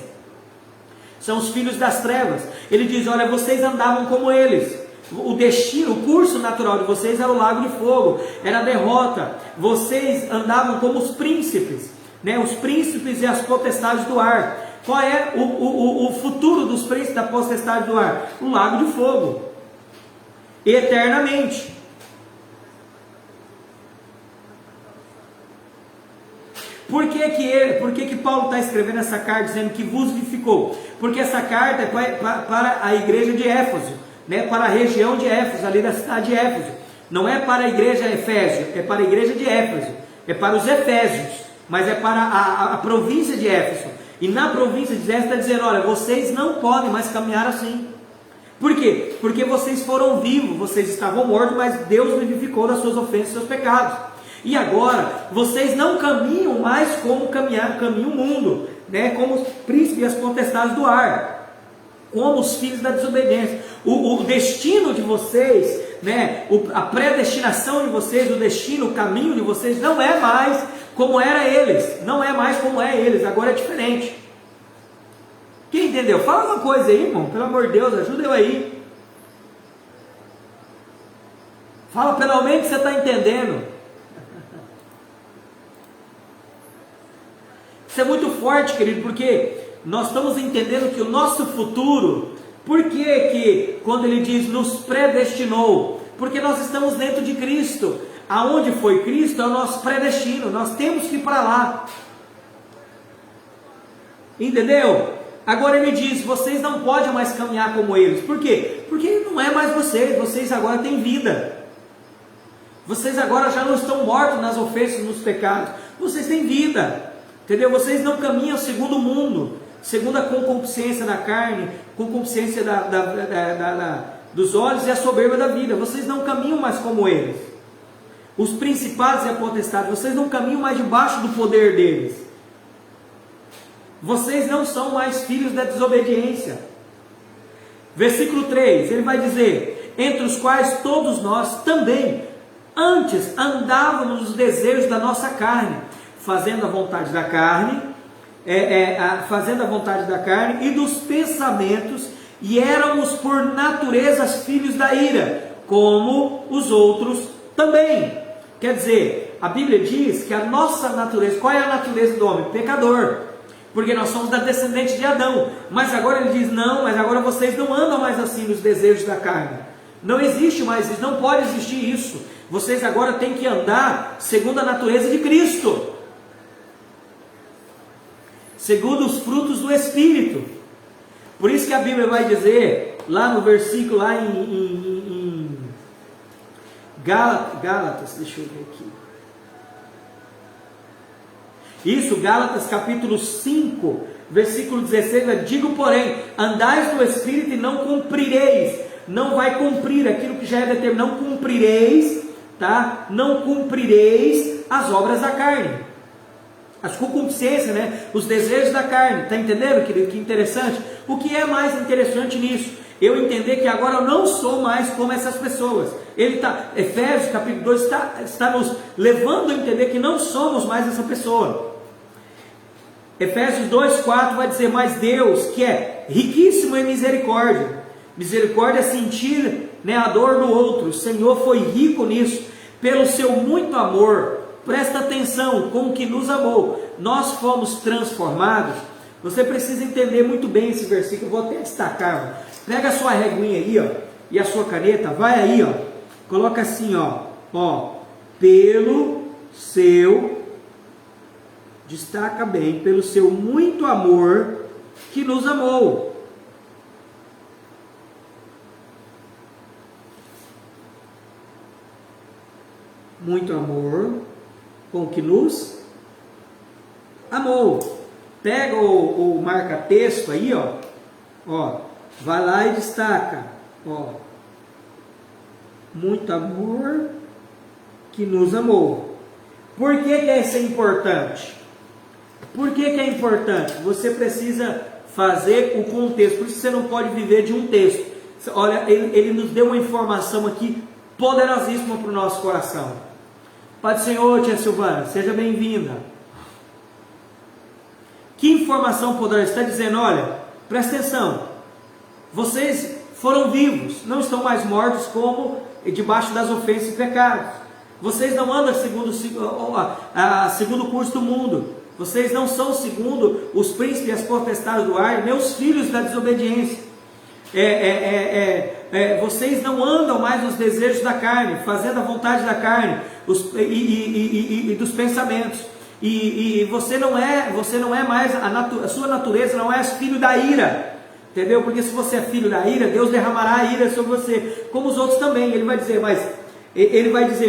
São os filhos das trevas. Ele diz, olha, vocês andavam como eles. O destino, o curso natural de vocês era o lago de fogo, era a derrota. Vocês andavam como os príncipes, né? Os príncipes e as potestades do ar. Qual é o futuro dos príncipes da potestade do ar? O lago de fogo, eternamente. Por que Paulo está escrevendo essa carta dizendo que vos vivificou? Porque essa carta é para a igreja de Éfeso, né? Para a região de Éfeso, ali da cidade de Éfeso. Não é para a igreja Efésio, é para a igreja de Éfeso, é para os Efésios, mas é para a província de Éfeso. E na província de Éfeso está dizendo, olha, vocês não podem mais caminhar assim. Por quê? Porque vocês foram vivos, vocês estavam mortos, mas Deus vivificou das suas ofensas e seus pecados. E agora, vocês não caminham mais como caminha o mundo, né? Como os príncipes e as potestades do ar, como os filhos da desobediência. O destino de vocês, né? A predestinação de vocês, o destino, o caminho de vocês não é mais como era eles, não é mais como é eles, agora é diferente. Quem entendeu? Fala uma coisa aí, irmão, pelo amor de Deus, ajuda eu aí. Fala pelo menos que você está entendendo. Isso é muito forte, querido, porque nós estamos entendendo que o nosso futuro, por que quando ele diz nos predestinou? Porque nós estamos dentro de Cristo. Aonde foi Cristo é o nosso predestino, nós temos que ir para lá. Entendeu? Agora ele diz, vocês não podem mais caminhar como eles. Por quê? Porque não é mais vocês agora têm vida. Vocês agora já não estão mortos nas ofensas, nos pecados. Vocês têm vida. Entendeu? Vocês não caminham segundo o mundo, segundo a concupiscência da carne, concupiscência dos olhos e a soberba da vida. Vocês não caminham mais como eles. Os principados e a potestade, vocês não caminham mais debaixo do poder deles. Vocês não são mais filhos da desobediência. Versículo 3, ele vai dizer, entre os quais todos nós também, antes andávamos nos desejos da nossa carne, fazendo a vontade da carne, fazendo a vontade da carne e dos pensamentos, e éramos por natureza filhos da ira, como os outros também. Quer dizer, a Bíblia diz que a nossa natureza, qual é a natureza do homem? Pecador, porque nós somos da descendente de Adão. Mas agora ele diz, não, mas agora vocês não andam mais assim nos desejos da carne. Não existe mais isso, não pode existir isso. Vocês agora têm que andar segundo a natureza de Cristo, segundo os frutos do Espírito. Por isso que a Bíblia vai dizer, lá no versículo, lá em Gálatas, deixa eu ver aqui. Isso, Gálatas capítulo 5, versículo 16, digo porém, andais no Espírito e não cumprireis, não vai cumprir aquilo que já é determinado, não cumprireis, tá? Não cumprireis as obras da carne, as concupiscências, né? Os desejos da carne, está entendendo, querido? Que interessante. O que é mais interessante nisso? Eu entender que agora eu não sou mais como essas pessoas. Efésios capítulo 2 está nos levando a entender que não somos mais essa pessoa. Efésios 2,4 vai dizer, mas Deus, que é riquíssimo em misericórdia, misericórdia é sentir, né, a dor do outro, o Senhor foi rico nisso, pelo seu muito amor, presta atenção, com o que nos amou, nós fomos transformados. Você precisa entender muito bem esse versículo, eu vou até destacar, pega a sua reguinha aí, ó, e a sua caneta, vai aí, ó, coloca assim, ó, pelo seu, destaca bem, pelo seu muito amor que nos amou. Muito amor com que nos amou. Pega o marca-texto aí, ó, vai lá e destaca, ó, muito amor que nos amou. Por que isso é importante? Por que é importante? Você precisa fazer o contexto, por isso você não pode viver de um texto. Olha, ele nos deu uma informação aqui poderosíssima para o nosso coração. Pai do Senhor, tia Silvana, seja bem-vinda. Que informação poderosa? Está dizendo, olha, presta atenção, vocês foram vivos, não estão mais mortos como debaixo das ofensas e pecados. Vocês não andam segundo o curso do mundo. Vocês não são segundo os príncipes e as potestades do ar, meus filhos da desobediência. Vocês não andam mais nos desejos da carne, fazendo a vontade da carne e dos pensamentos. E você não é mais, a sua natureza não é filho da ira. Entendeu? Porque se você é filho da ira, Deus derramará a ira sobre você, como os outros também. Ele vai dizer,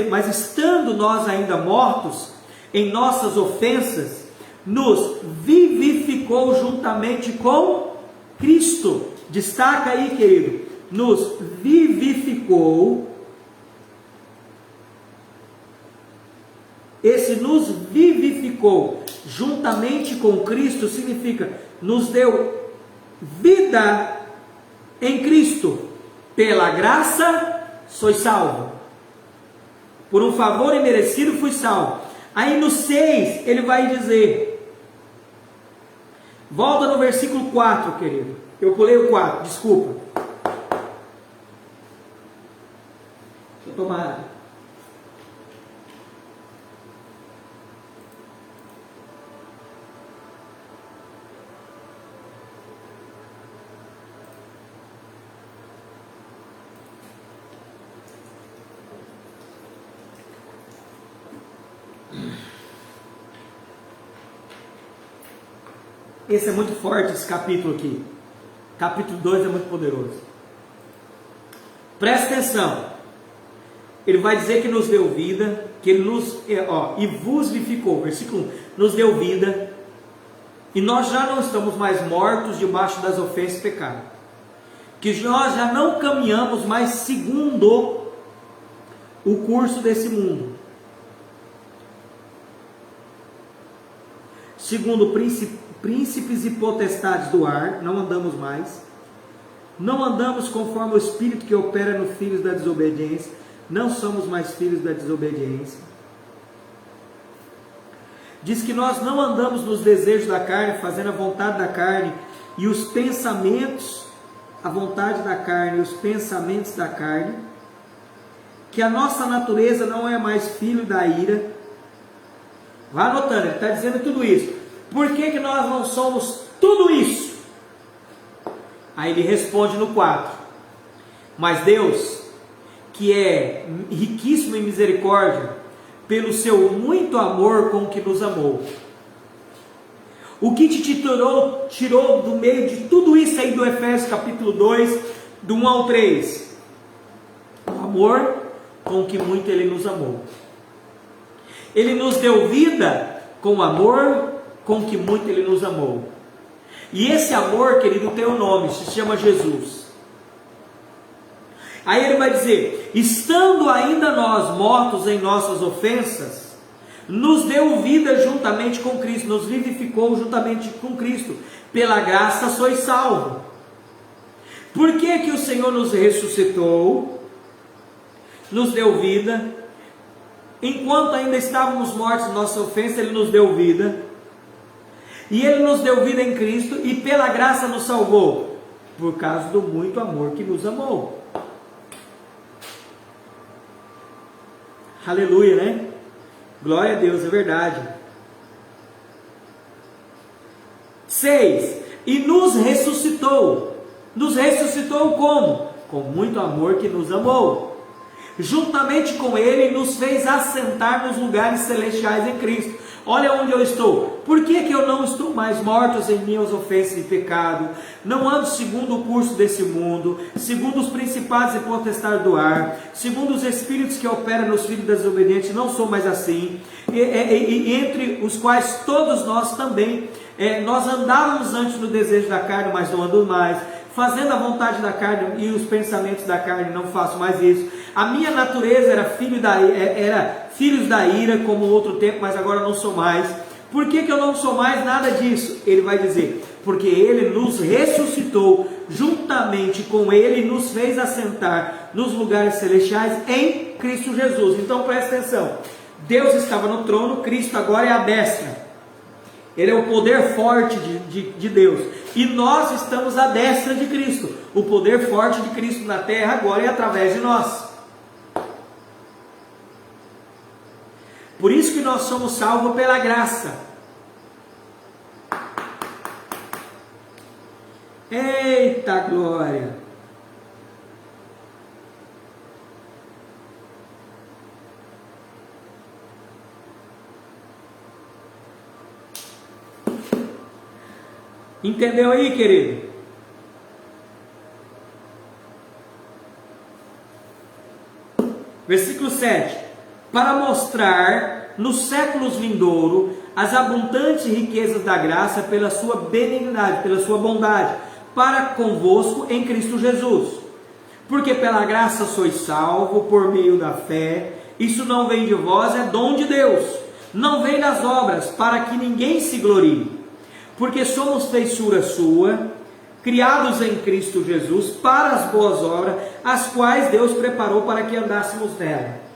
mas estando nós ainda mortos em nossas ofensas, nos vivificou juntamente com Cristo. Destaca aí, querido, nos vivificou. Esse nos vivificou juntamente com Cristo significa nos deu vida em Cristo. Pela graça sois salvo, por um favor imerecido fui salvo. Aí no 6 ele vai dizer, Volta no versículo 4, querido. Eu pulei o 4, desculpa. Deixa eu tomar água. Esse é muito forte, esse capítulo aqui. Capítulo 2 é muito poderoso. Presta atenção. Ele vai dizer que nos deu vida, que ele nos, e vos vivificou, versículo 1, nos deu vida, e nós já não estamos mais mortos debaixo das ofensas e pecado. Que nós já não caminhamos mais segundo o curso desse mundo. Segundo príncipes e potestades do ar, não andamos mais. Não andamos conforme o espírito que opera nos filhos da desobediência. Não somos mais filhos da desobediência. Diz que nós não andamos nos desejos da carne, fazendo a vontade da carne e os pensamentos, a vontade da carne e os pensamentos da carne. Que a nossa natureza não é mais filho da ira. Vá anotando, ele está dizendo tudo isso. Por que nós não somos tudo isso? Aí ele responde no 4. Mas Deus, que é riquíssimo em misericórdia, pelo seu muito amor com que nos amou. O que te tirou do meio de tudo isso aí do Efésios capítulo 2, do 1 ao 3? O amor com que muito Ele nos amou. Ele nos deu vida com o amor com que muito Ele nos amou. E esse amor, querido, tem um nome, se chama Jesus. Aí ele vai dizer, estando ainda nós mortos em nossas ofensas, nos deu vida juntamente com Cristo, nos vivificou juntamente com Cristo, pela graça sois salvos. Por que que o Senhor nos ressuscitou, nos deu vida, enquanto ainda estávamos mortos em nossa ofensa, Ele nos deu vida, e Ele nos deu vida em Cristo, e pela graça nos salvou, por causa do muito amor que nos amou. Aleluia, né? Glória a Deus, é verdade. 6. E nos ressuscitou. Nos ressuscitou como? Com muito amor que nos amou. Juntamente com Ele nos fez assentar nos lugares celestiais em Cristo. Olha onde eu estou. Por que que eu não estou mais mortos em minhas ofensas e pecado? Não ando segundo o curso desse mundo, segundo os principados e potestades do ar, segundo os espíritos que operam nos filhos das desobedientes. Não sou mais assim. E entre os quais todos nós também, nós andávamos antes no desejo da carne, mas não ando mais. Fazendo a vontade da carne e os pensamentos da carne, não faço mais isso. A minha natureza era filhos da ira, como outro tempo, mas agora não sou mais. Por que que eu não sou mais nada disso? Ele vai dizer, porque Ele nos ressuscitou, juntamente com Ele nos fez assentar nos lugares celestiais em Cristo Jesus. Então presta atenção, Deus estava no trono, Cristo agora é a destra. Ele é o poder forte de Deus. E nós estamos à destra de Cristo. O poder forte de Cristo na terra agora é através de nós. Por isso que nós somos salvos pela graça. Eita glória! Entendeu aí, querido? Versículo 7. Para mostrar nos séculos vindouros as abundantes riquezas da graça pela sua benignidade, pela sua bondade, para convosco em Cristo Jesus. Porque pela graça sois salvos por meio da fé. Isso não vem de vós, é dom de Deus. Não vem das obras, para que ninguém se glorie. Porque somos feiçura sua, criados em Cristo Jesus, para as boas obras, as quais Deus preparou para que andássemos nela.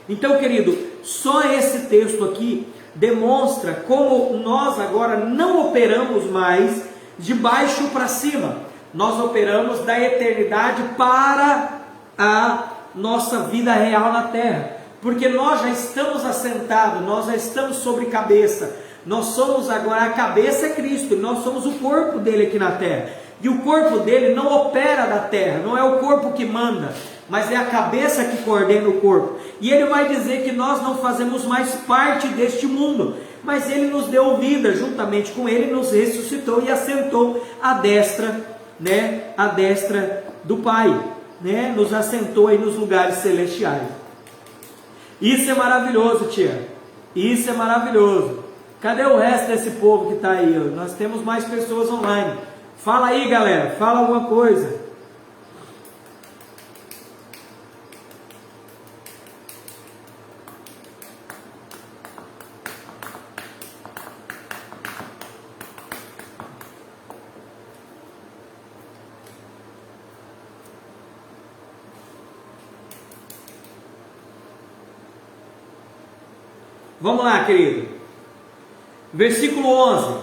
Então, querido, só esse texto aqui demonstra como nós agora não operamos mais de baixo para cima. Nós operamos da eternidade para a nossa vida real na terra, porque nós já estamos assentados, nós já estamos sobre cabeça, nós somos agora, a cabeça é Cristo, e nós somos o corpo dele aqui na terra, e o corpo dele não opera da terra, não é o corpo que manda, mas é a cabeça que coordena o corpo, e ele vai dizer que nós não fazemos mais parte deste mundo, mas ele nos deu vida, juntamente com ele nos ressuscitou e assentou à destra, à destra do Pai, nos assentou aí nos lugares celestiais. Isso é maravilhoso, tia, isso é maravilhoso. Cadê o resto desse povo que está aí? Nós temos mais pessoas online. Fala aí, galera, fala alguma coisa. Vamos lá, querido. Versículo 11.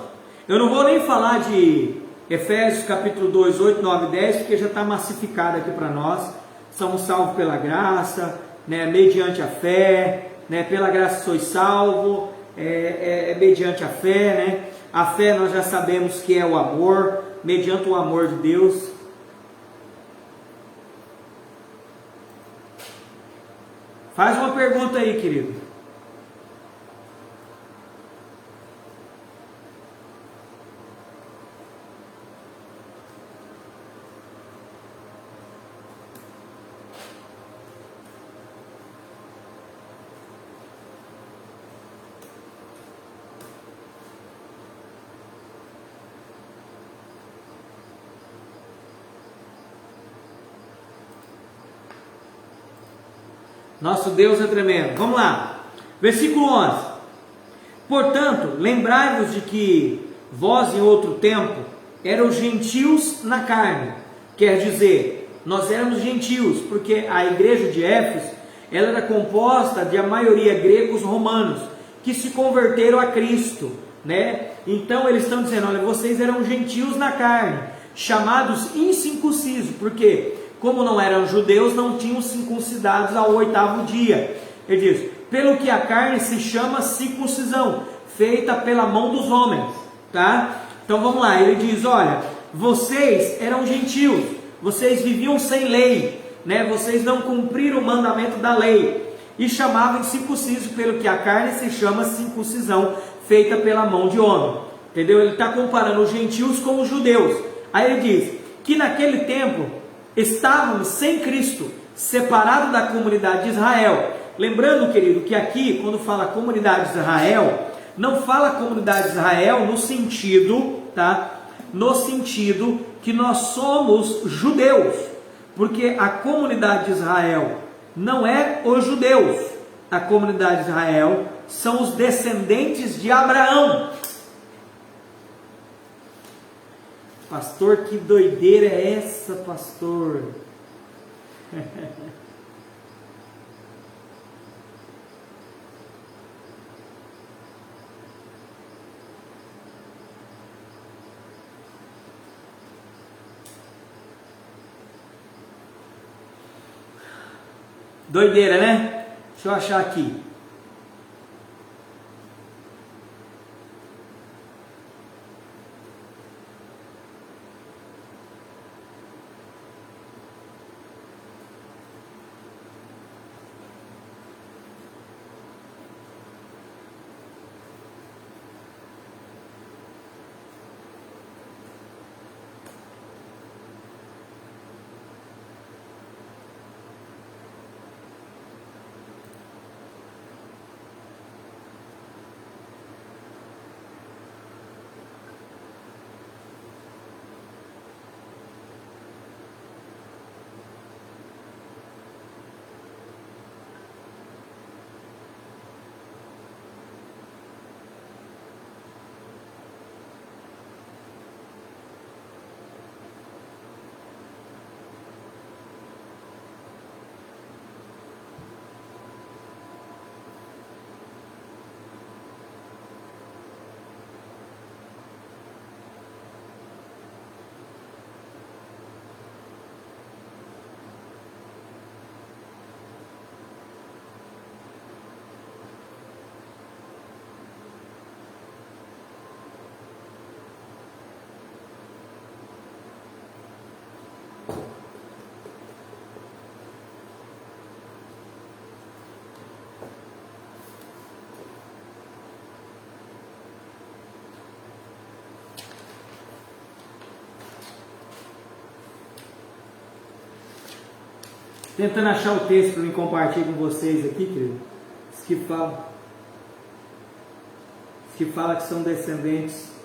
Eu não vou nem falar de Efésios capítulo 2, 8, 9 e 10, porque já está massificado aqui para nós. Somos salvos pela graça, mediante a fé, pela graça sois salvo, mediante a fé, A fé nós já sabemos que é o amor, mediante o amor de Deus. Faz uma pergunta aí, querido. Nosso Deus é tremendo. Vamos lá. Versículo 11. Portanto, lembrai-vos de que vós em outro tempo eram gentios na carne. Quer dizer, nós éramos gentios, porque a igreja de Éfeso, ela era composta de a maioria gregos romanos, que se converteram a Cristo, Então eles estão dizendo, olha, vocês eram gentios na carne, chamados incircuncisos, porque como não eram judeus, não tinham circuncidados ao 8º dia. Ele diz, pelo que a carne se chama circuncisão, feita pela mão dos homens, tá? Então vamos lá, ele diz, olha, vocês eram gentios, vocês viviam sem lei, Vocês não cumpriram o mandamento da lei, e chamavam circunciso, pelo que a carne se chama circuncisão, feita pela mão de homem, entendeu? Ele está comparando os gentios com os judeus. Aí ele diz, que naquele tempo, estávamos sem Cristo, separados da comunidade de Israel. Lembrando, querido, que aqui, quando fala comunidade de Israel, não fala comunidade de Israel no sentido, No sentido que nós somos judeus, porque a comunidade de Israel não é os judeus. A comunidade de Israel são os descendentes de Abraão. Pastor, que doideira é essa, pastor? Doideira, né? Deixa eu achar aqui. Tentando achar o texto para me compartilhar com vocês aqui, querido. Que fala que são descendentes.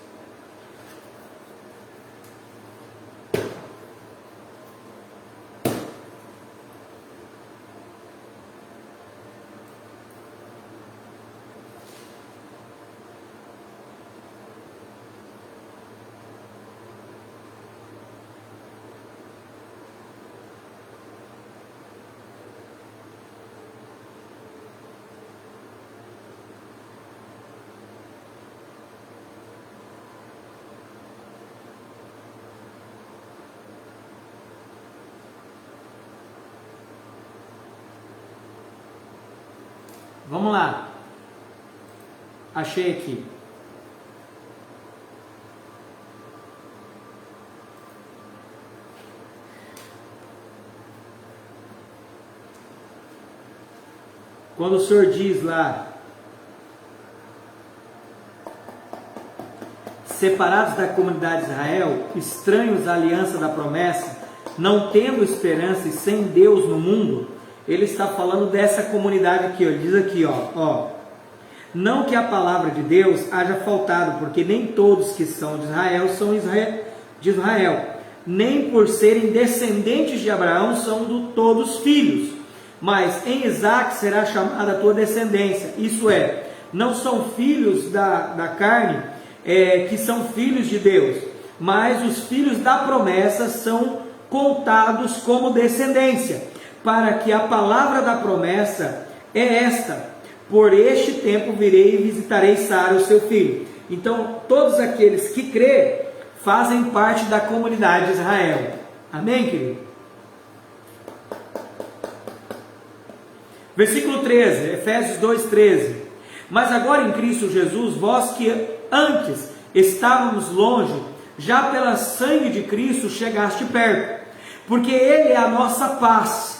Vamos lá. Achei aqui. Quando o Senhor diz lá, separados da comunidade de Israel, estranhos à aliança da promessa, não tendo esperança e sem Deus no mundo, ele está falando dessa comunidade aqui, ó. Ele diz aqui, ó, não que a palavra de Deus haja faltado, porque nem todos que são de Israel são de Israel, nem por serem descendentes de Abraão são todos filhos, mas em Isaque será chamada a tua descendência, isso é, não são filhos da carne, que são filhos de Deus, mas os filhos da promessa são contados como descendência, para que a palavra da promessa é esta: por este tempo virei e visitarei Sara, o seu filho. Então, todos aqueles que crêem fazem parte da comunidade de Israel. Amém, querido? Versículo 13, Efésios 2,13. Mas agora em Cristo Jesus, vós que antes estávamos longe, já pelo sangue de Cristo chegaste perto, porque Ele é a nossa paz,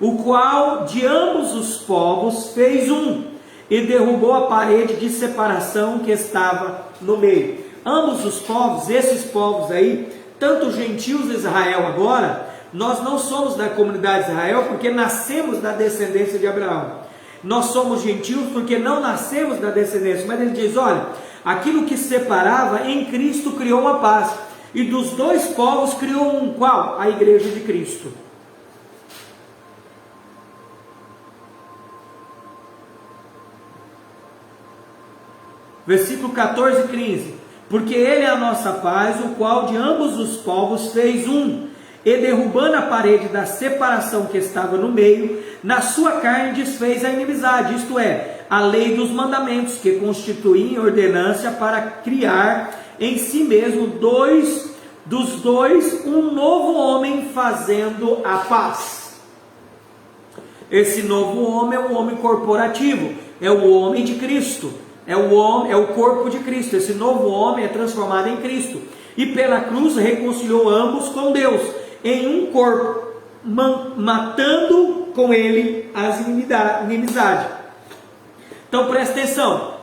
o qual de ambos os povos fez um, e derrubou a parede de separação que estava no meio. Ambos os povos, esses povos aí, tanto os gentios de Israel agora, nós não somos da comunidade de Israel porque nascemos da descendência de Abraão. Nós somos gentios porque não nascemos da descendência. Mas ele diz, olha, aquilo que separava em Cristo criou uma paz. E dos dois povos criou um qual? A igreja de Cristo. Versículo 14 e 15. Porque Ele é a nossa paz, o qual de ambos os povos fez um, e derrubando a parede da separação que estava no meio, na sua carne desfez a inimizade, isto é, a lei dos mandamentos, que constituía ordenância para criar em si mesmo dos dois um novo homem, fazendo a paz. Esse novo homem é o homem corporativo, é o homem de Cristo. É o corpo de Cristo. Esse novo homem é transformado em Cristo, e pela cruz reconciliou ambos com Deus em um corpo, matando com ele as inimizades. Então presta atenção,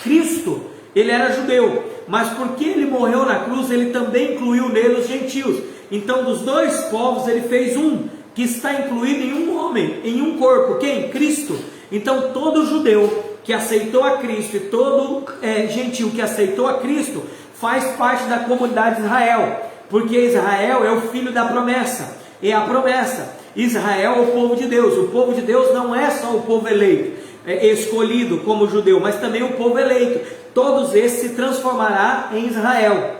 Cristo, ele era judeu, mas porque ele morreu na cruz, ele também incluiu nele os gentios. Então dos dois povos ele fez um, que está incluído em um homem, em um corpo. Quem? Cristo. Então todo judeu que aceitou a Cristo e todo gentil que aceitou a Cristo faz parte da comunidade de Israel, porque Israel é o filho da promessa, é a promessa. Israel é o povo de Deus. O povo de Deus não é só o povo eleito, escolhido como judeu, mas também o povo eleito. Todos esses se transformará em Israel,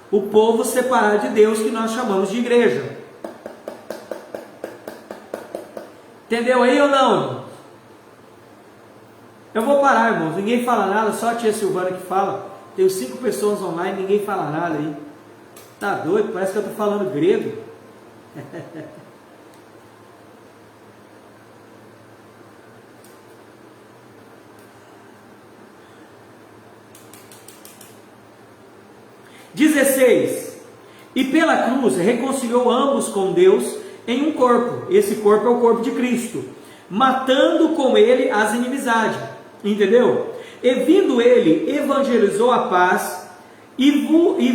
o povo separado de Deus, que nós chamamos de igreja. Entendeu aí ou não? Eu vou parar, irmãos, ninguém fala nada, só a tia Silvana que fala. Tenho 5 pessoas online, ninguém fala nada aí. Tá doido? Parece que eu estou falando grego. (16) E pela cruz reconciliou ambos com Deus em um corpo. Esse corpo é o corpo de Cristo, matando com ele as inimizades. Entendeu? E vindo ele, evangelizou a paz, e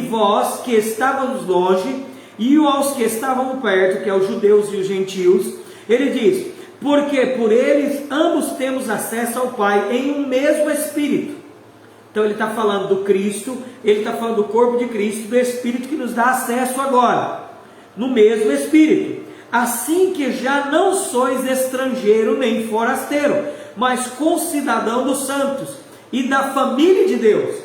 vós que estávamos longe, e aos que estavam perto, que é os judeus e os gentios, ele diz, porque por eles ambos temos acesso ao Pai em um mesmo Espírito. Então ele está falando do Cristo, ele está falando do corpo de Cristo, do Espírito que nos dá acesso agora, no mesmo Espírito. Assim que já não sois estrangeiro nem forasteiro, mas concidadão dos santos e da família de Deus.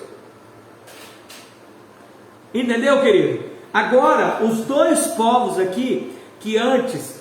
Entendeu, querido? Agora, os dois povos aqui, que antes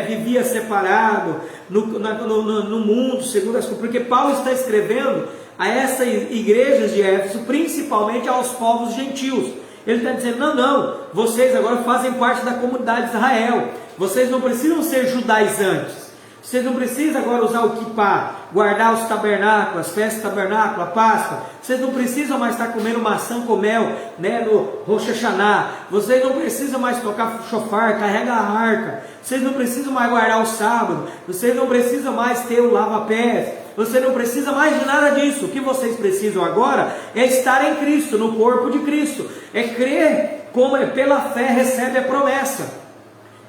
vivia separado no mundo, segundo as coisas, porque Paulo está escrevendo a essas igrejas de Éfeso, principalmente aos povos gentios. Ele está dizendo, não, vocês agora fazem parte da comunidade de Israel, vocês não precisam ser judaizantes, vocês não precisam agora usar o kippá, guardar os tabernáculos, as festas do tabernáculo, a Páscoa, vocês não precisam mais estar comendo maçã com mel, no Rosh Hashanah, vocês não precisam mais tocar shofar, carregar a arca, vocês não precisam mais guardar o sábado, vocês não precisam mais ter o lava-pés, você não precisa mais de nada disso. O que vocês precisam agora é estar em Cristo, no corpo de Cristo, é crer como pela fé recebe a promessa,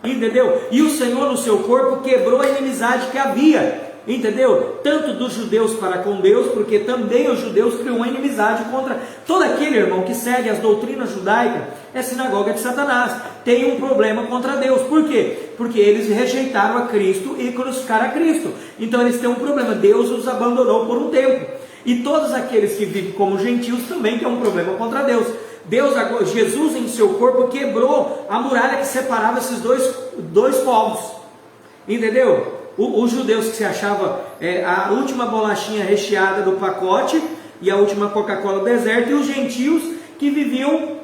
entendeu? E o Senhor no seu corpo quebrou a inimizade que havia, entendeu? Tanto dos judeus para com Deus, porque também os judeus criam uma inimizade contra todo aquele irmão que segue as doutrinas judaicas, é sinagoga de Satanás, tem um problema contra Deus. Por quê? Porque eles rejeitaram a Cristo e crucificaram a Cristo, então eles têm um problema, Deus os abandonou por um tempo, e todos aqueles que vivem como gentios também têm um problema contra Deus. Jesus em seu corpo quebrou a muralha que separava esses dois povos, entendeu? Os judeus que se achavam a última bolachinha recheada do pacote e a última Coca-Cola do deserto, e os gentios que viviam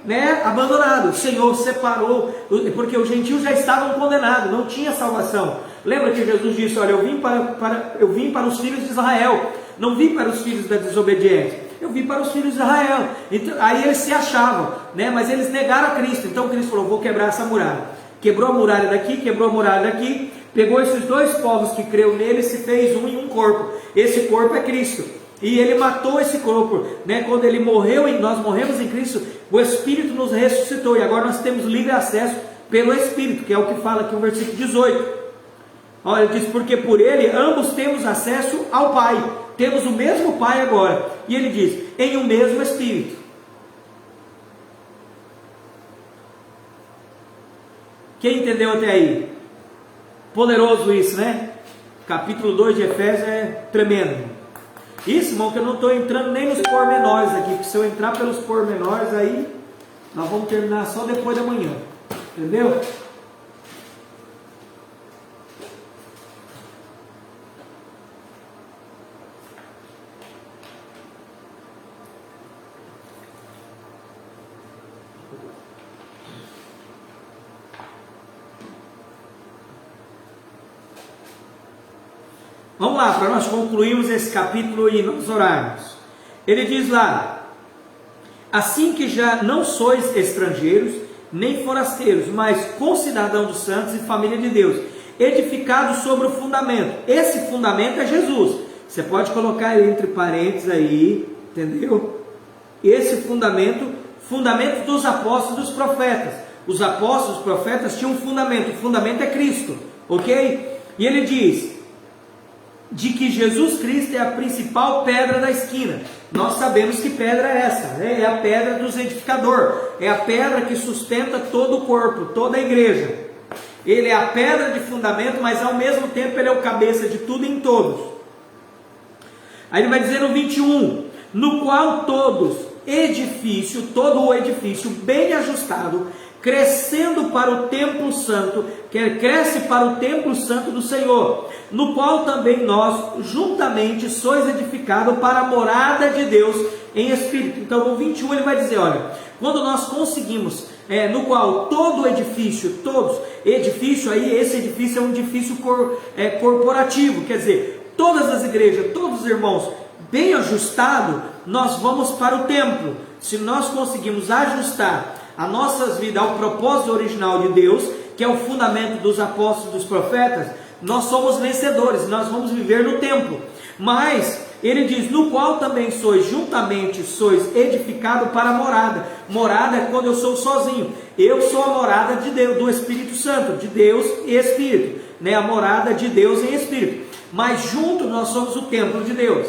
abandonados. O Senhor separou, porque os gentios já estavam condenados, não tinha salvação. Lembra que Jesus disse, olha, eu vim para os filhos de Israel, não vim para os filhos da desobediência, eu vim para os filhos de Israel. Então, aí eles se achavam, mas eles negaram a Cristo. Então Cristo falou, vou quebrar essa muralha. Quebrou a muralha daqui, quebrou a muralha daqui, pegou esses dois povos que creram nele e se fez um em um corpo. Esse corpo é Cristo, e ele matou esse corpo, quando ele morreu, nós morremos em Cristo, o Espírito nos ressuscitou, e agora nós temos livre acesso pelo Espírito, que é o que fala aqui no versículo 18. Olha, ele diz, porque por ele ambos temos acesso ao Pai, temos o mesmo Pai agora, e ele diz, em um mesmo Espírito. Quem entendeu até aí? Poderoso isso, Capítulo 2 de Efésios é tremendo. Isso, irmão, que eu não estou entrando nem nos pormenores aqui, porque se eu entrar pelos pormenores aí, nós vamos terminar só depois da manhã, entendeu? Vamos lá, para nós concluirmos esse capítulo e nos orarmos. Ele diz lá, assim que já não sois estrangeiros, nem forasteiros, mas concidadãos dos santos e família de Deus, edificados sobre o fundamento. Esse fundamento é Jesus. Você pode colocar entre parênteses aí, entendeu? Esse fundamento dos apóstolos e dos profetas. Os apóstolos e os profetas tinham um fundamento, o fundamento é Cristo, ok? E ele diz de que Jesus Cristo é a principal pedra da esquina. Nós sabemos que pedra é essa, é a pedra dos edificadores, é a pedra que sustenta todo o corpo, toda a igreja. Ele é a pedra de fundamento, mas ao mesmo tempo ele é o cabeça de tudo e em todos. Aí ele vai dizer no 21, no qual todo o edifício bem ajustado, crescendo para o templo santo, cresce para o templo santo do Senhor, no qual também nós juntamente sois edificados para a morada de Deus em Espírito. Então no 21 ele vai dizer, olha, quando nós conseguimos, no qual todo edifício, aí esse edifício é um edifício corporativo, quer dizer, todas as igrejas, todos os irmãos, bem ajustado, nós vamos para o templo. Se nós conseguimos ajustar as nossas vidas ao propósito original de Deus, que é o fundamento dos apóstolos e dos profetas, nós somos vencedores, nós vamos viver no templo. Mas Ele diz, no qual também juntamente sois edificado para a morada. Morada é quando eu sou sozinho. Eu sou a morada de Deus, do Espírito Santo, de Deus e Espírito, né? A morada de Deus em Espírito. Mas juntos nós somos o templo de Deus.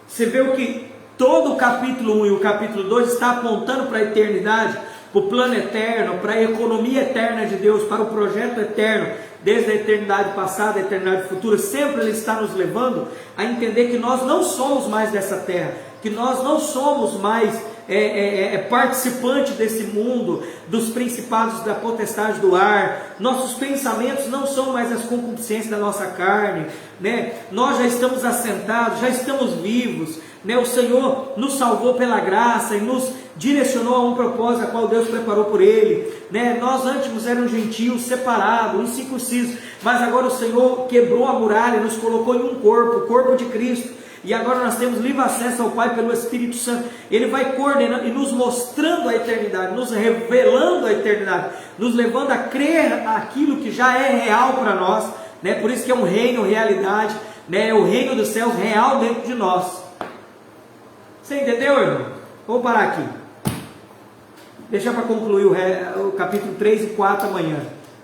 Você vê o que todo o capítulo 1 e o capítulo 2 está apontando para a eternidade, para o plano eterno, para a economia eterna de Deus, para o projeto eterno, desde a eternidade passada, a eternidade futura. Sempre Ele está nos levando a entender que nós não somos mais dessa terra, que nós não somos mais participante desse mundo, dos principados da potestade do ar. Nossos pensamentos não são mais as concupiscências da nossa carne, né? Nós já estamos assentados, já estamos vivos, né? O Senhor nos salvou pela graça e nos direcionou a um propósito a qual Deus preparou por Ele, né? Nós antes éramos gentios, separados, incircuncisos, mas agora o Senhor quebrou a muralha, nos colocou em um corpo, o corpo de Cristo. E agora nós temos livre acesso ao Pai pelo Espírito Santo. Ele vai coordenando e nos mostrando a eternidade, nos revelando a eternidade, nos levando a crer aquilo que já é real para nós, né? Por isso que é um reino, realidade, né? É o reino dos céus real dentro de nós. Você entendeu, irmão? Vou parar aqui. Deixa para concluir o capítulo 3 e 4 amanhã.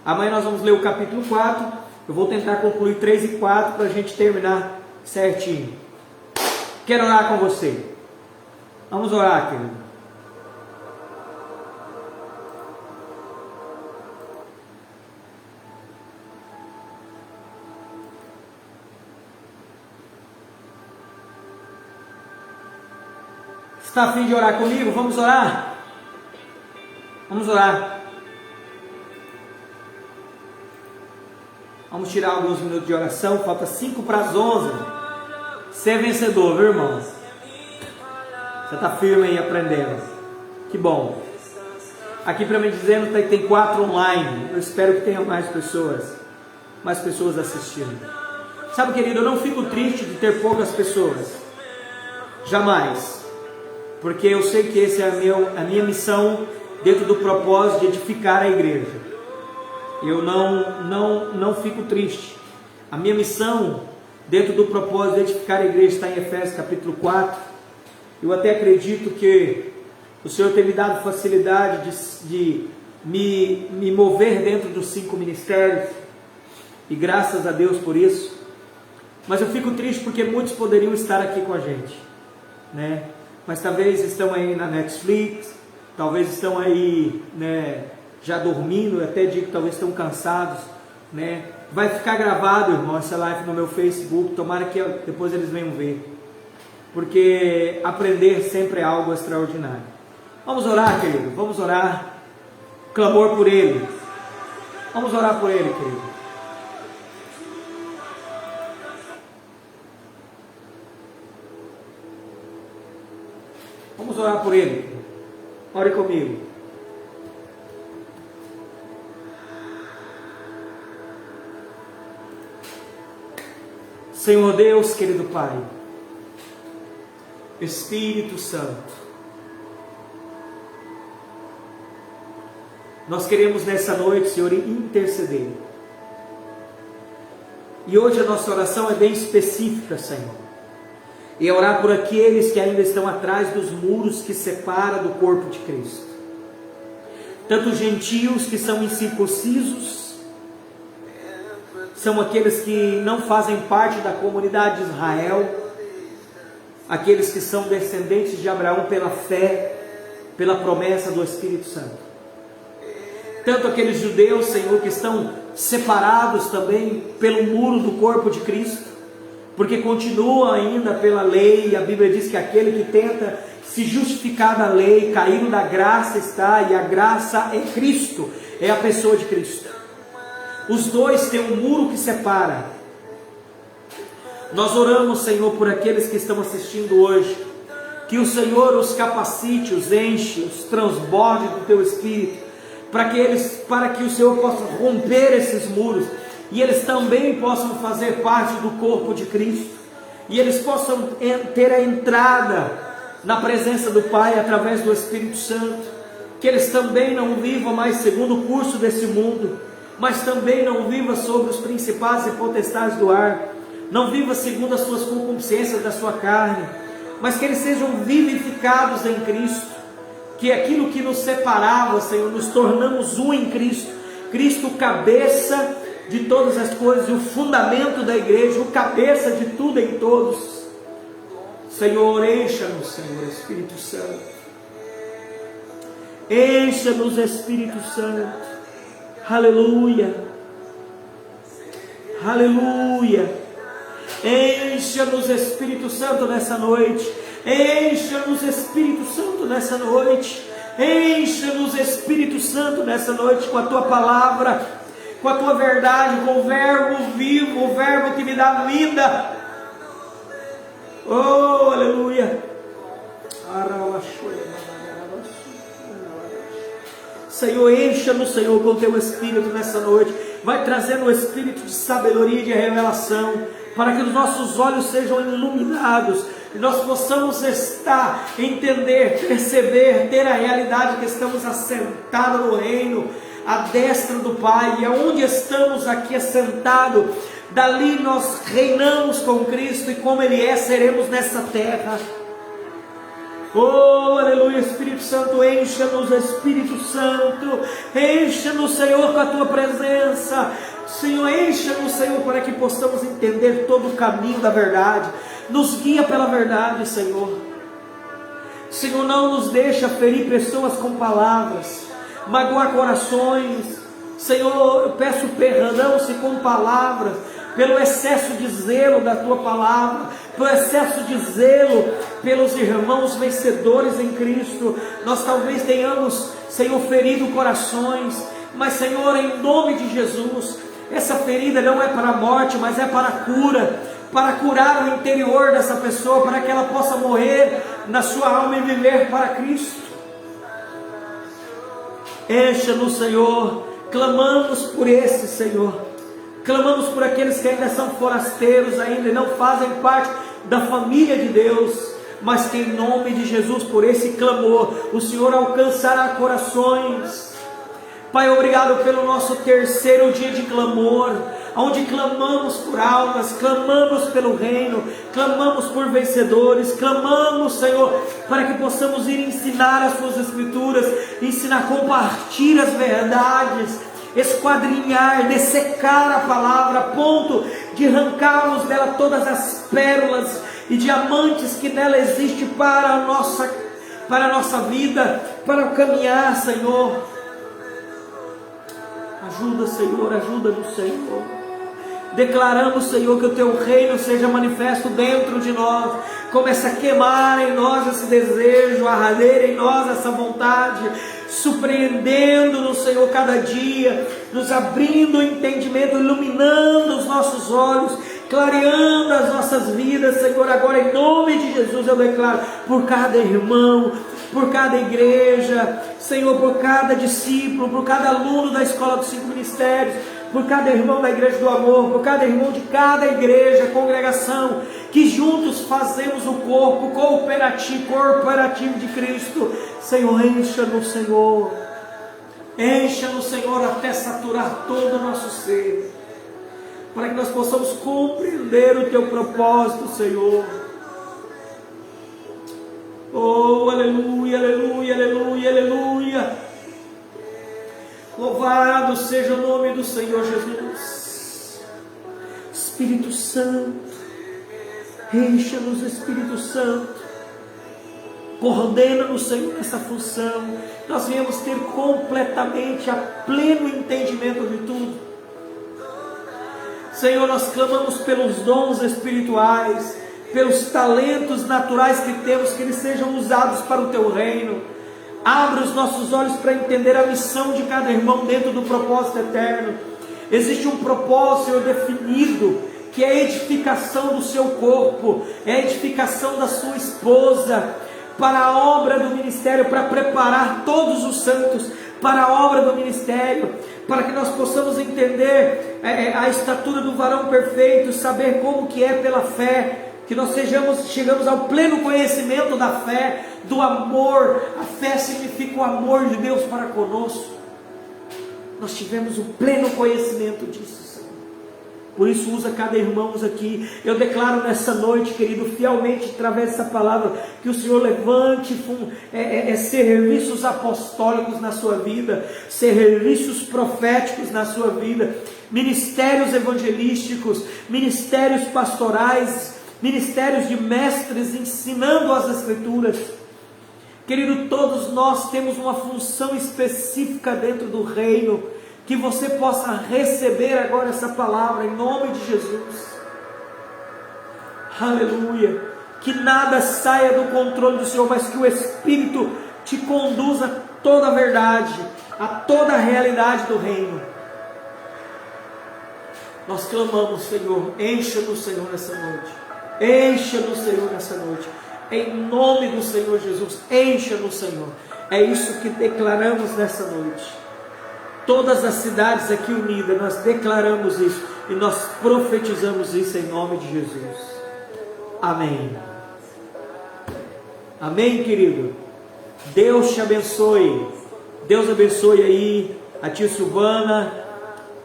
Amanhã nós vamos ler o capítulo 4. Eu vou tentar concluir 3 e 4 para a gente terminar certinho. Quero orar com você. Vamos orar, querido. Está a fim de orar comigo? Vamos orar? Vamos orar. Vamos tirar alguns minutos de oração. Falta 5 para as 11. Você é vencedor, viu, irmão? Você está firme aí aprendendo. Que bom. Aqui para me dizendo que tem 4 online. Eu espero que tenha mais pessoas assistindo. Sabe, querido, eu não fico triste de ter poucas pessoas. Jamais. Porque eu sei que essa é a minha missão dentro do propósito de edificar a igreja. Eu não fico triste. A minha missão dentro do propósito de edificar a igreja está em Efésios capítulo 4. Eu até acredito que o Senhor tem me dado facilidade de me mover dentro dos 5 ministérios, e graças a Deus por isso. Mas eu fico triste porque muitos poderiam estar aqui com a gente, né? Mas talvez estão aí na Netflix, talvez estão aí, né, já dormindo, até digo que talvez estão cansados, né? Vai ficar gravado, irmão, essa live no meu Facebook. Tomara que depois eles venham ver, porque aprender sempre é algo extraordinário. Vamos orar, querido, vamos orar. Clamor por ele. Vamos orar por ele, querido. Vamos orar por ele. Ore comigo. Senhor Deus, querido Pai, Espírito Santo, nós queremos nessa noite, Senhor, interceder. E hoje a nossa oração é bem específica, Senhor. E é orar por aqueles que ainda estão atrás dos muros que separam do corpo de Cristo. Tanto gentios que são incircuncisos, são aqueles que não fazem parte da comunidade de Israel, aqueles que são descendentes de Abraão pela fé, pela promessa do Espírito Santo. Tanto aqueles judeus, Senhor, que estão separados também pelo muro do corpo de Cristo, porque continua ainda pela lei, e a Bíblia diz que aquele que tenta se justificar da lei, caindo da graça está, e a graça é Cristo, é a pessoa de Cristo. Os dois têm um muro que separa. Nós oramos, Senhor, por aqueles que estão assistindo hoje, que o Senhor os capacite, os enche, os transborde do Teu Espírito, para que o Senhor possa romper esses muros, e eles também possam fazer parte do corpo de Cristo, e eles possam ter a entrada na presença do Pai através do Espírito Santo, que eles também não vivam mais segundo o curso desse mundo, mas também não viva sobre os principados e potestades do ar, não viva segundo as suas concupiscências da sua carne, mas que eles sejam vivificados em Cristo, que aquilo que nos separava, Senhor, nos tornamos um em Cristo, Cristo cabeça de todas as coisas, o fundamento da igreja, o cabeça de tudo em todos. Senhor, encha-nos, Senhor, Espírito Santo, encha-nos, Espírito Santo, aleluia, aleluia, encha-nos, Espírito Santo, nessa noite, encha-nos, Espírito Santo, nessa noite, encha-nos, Espírito Santo, nessa noite, com a Tua palavra, com a Tua verdade, com o verbo vivo, o verbo que me dá vida. Oh, aleluia. Senhor, encha-nos, Senhor, com o Teu Espírito nessa noite. Vai trazendo o Espírito de sabedoria e de revelação, para que os nossos olhos sejam iluminados, e nós possamos estar, entender, perceber, ter a realidade que estamos assentados no reino, à destra do Pai, e aonde estamos aqui assentados, dali nós reinamos com Cristo, e como Ele é, seremos nessa terra. Oh, aleluia, Espírito Santo, encha-nos, Espírito Santo, encha-nos, Senhor, com a Tua presença. Senhor, encha-nos, Senhor, para que possamos entender todo o caminho da verdade. Nos guia pela verdade, Senhor. Senhor, não nos deixa ferir pessoas com palavras, magoar corações. Senhor, eu peço perdão se com palavras, pelo excesso de zelo da Tua palavra, pelo excesso de zelo pelos irmãos vencedores em Cristo, nós talvez tenhamos, Senhor, ferido corações, mas, Senhor, em nome de Jesus, essa ferida não é para a morte, mas é para a cura, para curar o interior dessa pessoa, para que ela possa morrer na sua alma e viver para Cristo. Encha-nos, Senhor, clamamos por esse, Senhor, clamamos por aqueles que ainda são forasteiros ainda e não fazem parte da família de Deus, mas que em nome de Jesus, por esse clamor, o Senhor alcançará corações. Pai, obrigado pelo nosso terceiro dia de clamor, onde clamamos por almas, clamamos pelo reino, clamamos por vencedores, clamamos, Senhor, para que possamos ir ensinar as Suas Escrituras, ensinar, compartilhar as verdades, esquadrinhar, dessecar a palavra, a ponto de arrancarmos dela todas as pérolas e diamantes que nela existe para a nossa vida, para o caminhar, Senhor. Ajuda, Senhor, ajuda-nos, Senhor. Declaramos, Senhor, que o Teu reino seja manifesto dentro de nós. Começa a queimar em nós esse desejo, a arder em nós essa vontade, surpreendendo-nos, Senhor, cada dia, nos abrindo o entendimento, iluminando os nossos olhos, clareando as nossas vidas, Senhor. Agora, em nome de Jesus, eu declaro por cada irmão, por cada igreja, Senhor, por cada discípulo, por cada aluno da Escola dos 5 Ministérios, por cada irmão da Igreja do Amor, por cada irmão de cada igreja, congregação, que juntos fazemos o corpo corporativo de Cristo. Senhor, encha-nos, Senhor, encha-nos, Senhor, até saturar todo o nosso ser, para que nós possamos compreender o Teu propósito, Senhor. Oh, aleluia, aleluia, aleluia, aleluia. Louvado seja o nome do Senhor Jesus. Espírito Santo, encha-nos, Espírito Santo, coordena-nos, Senhor, nessa função. Nós viemos ter completamente a pleno entendimento de tudo. Senhor, nós clamamos pelos dons espirituais, pelos talentos naturais que temos, que eles sejam usados para o Teu reino. Abre os nossos olhos para entender a missão de cada irmão dentro do propósito eterno. Existe um propósito, Senhor, definido, que é a edificação do seu corpo, é a edificação da sua esposa, para a obra do ministério, para preparar todos os santos para a obra do ministério, para que nós possamos entender a estatura do varão perfeito, saber como que é pela fé, que nós chegamos ao pleno conhecimento da fé, do amor. A fé significa o amor de Deus para conosco. nós tivemos o pleno conhecimento disso, Senhor. Por isso usa cada irmão aqui. Eu declaro nessa noite, querido, fielmente através dessa palavra, que o Senhor levante serviços apostólicos na sua vida, serviços proféticos na sua vida, ministérios evangelísticos, ministérios pastorais, ministérios de mestres ensinando as Escrituras. Querido, todos nós temos uma função específica dentro do reino. Que você possa receber agora essa palavra em nome de Jesus. Aleluia. Que nada saia do controle do Senhor, mas que o Espírito te conduza a toda a verdade, a toda a realidade do reino. Nós clamamos, Senhor, encha-nos, Senhor, nessa noite. Encha-nos, Senhor, nessa noite. Em nome do Senhor Jesus, encha-nos, Senhor. É isso que declaramos nessa noite. Todas as cidades aqui unidas, nós declaramos isso e nós profetizamos isso em nome de Jesus. Amém. Amém, querido. Deus te abençoe. Deus abençoe aí a tia Silvana.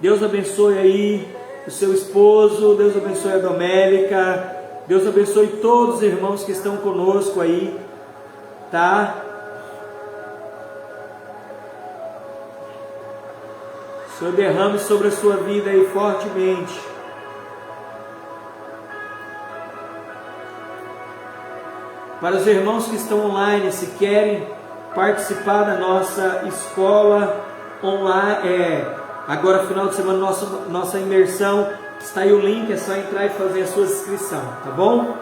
Deus abençoe aí o seu esposo. Deus abençoe a Domélica. Deus abençoe todos os irmãos que estão conosco aí, tá? O Senhor derrame sobre a sua vida aí fortemente. Para os irmãos que estão online, se querem participar da nossa escola online, agora final de semana, nossa imersão, está aí o link, é só entrar e fazer a sua inscrição, tá bom?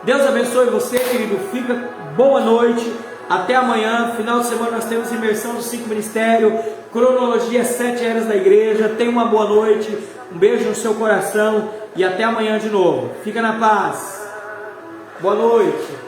Deus abençoe você, querido, fica, boa noite, até amanhã. Final de semana nós temos imersão dos 5 ministérios, cronologia 7 eras da igreja. Tenha uma boa noite, um beijo no seu coração e até amanhã de novo. Fica na paz, boa noite.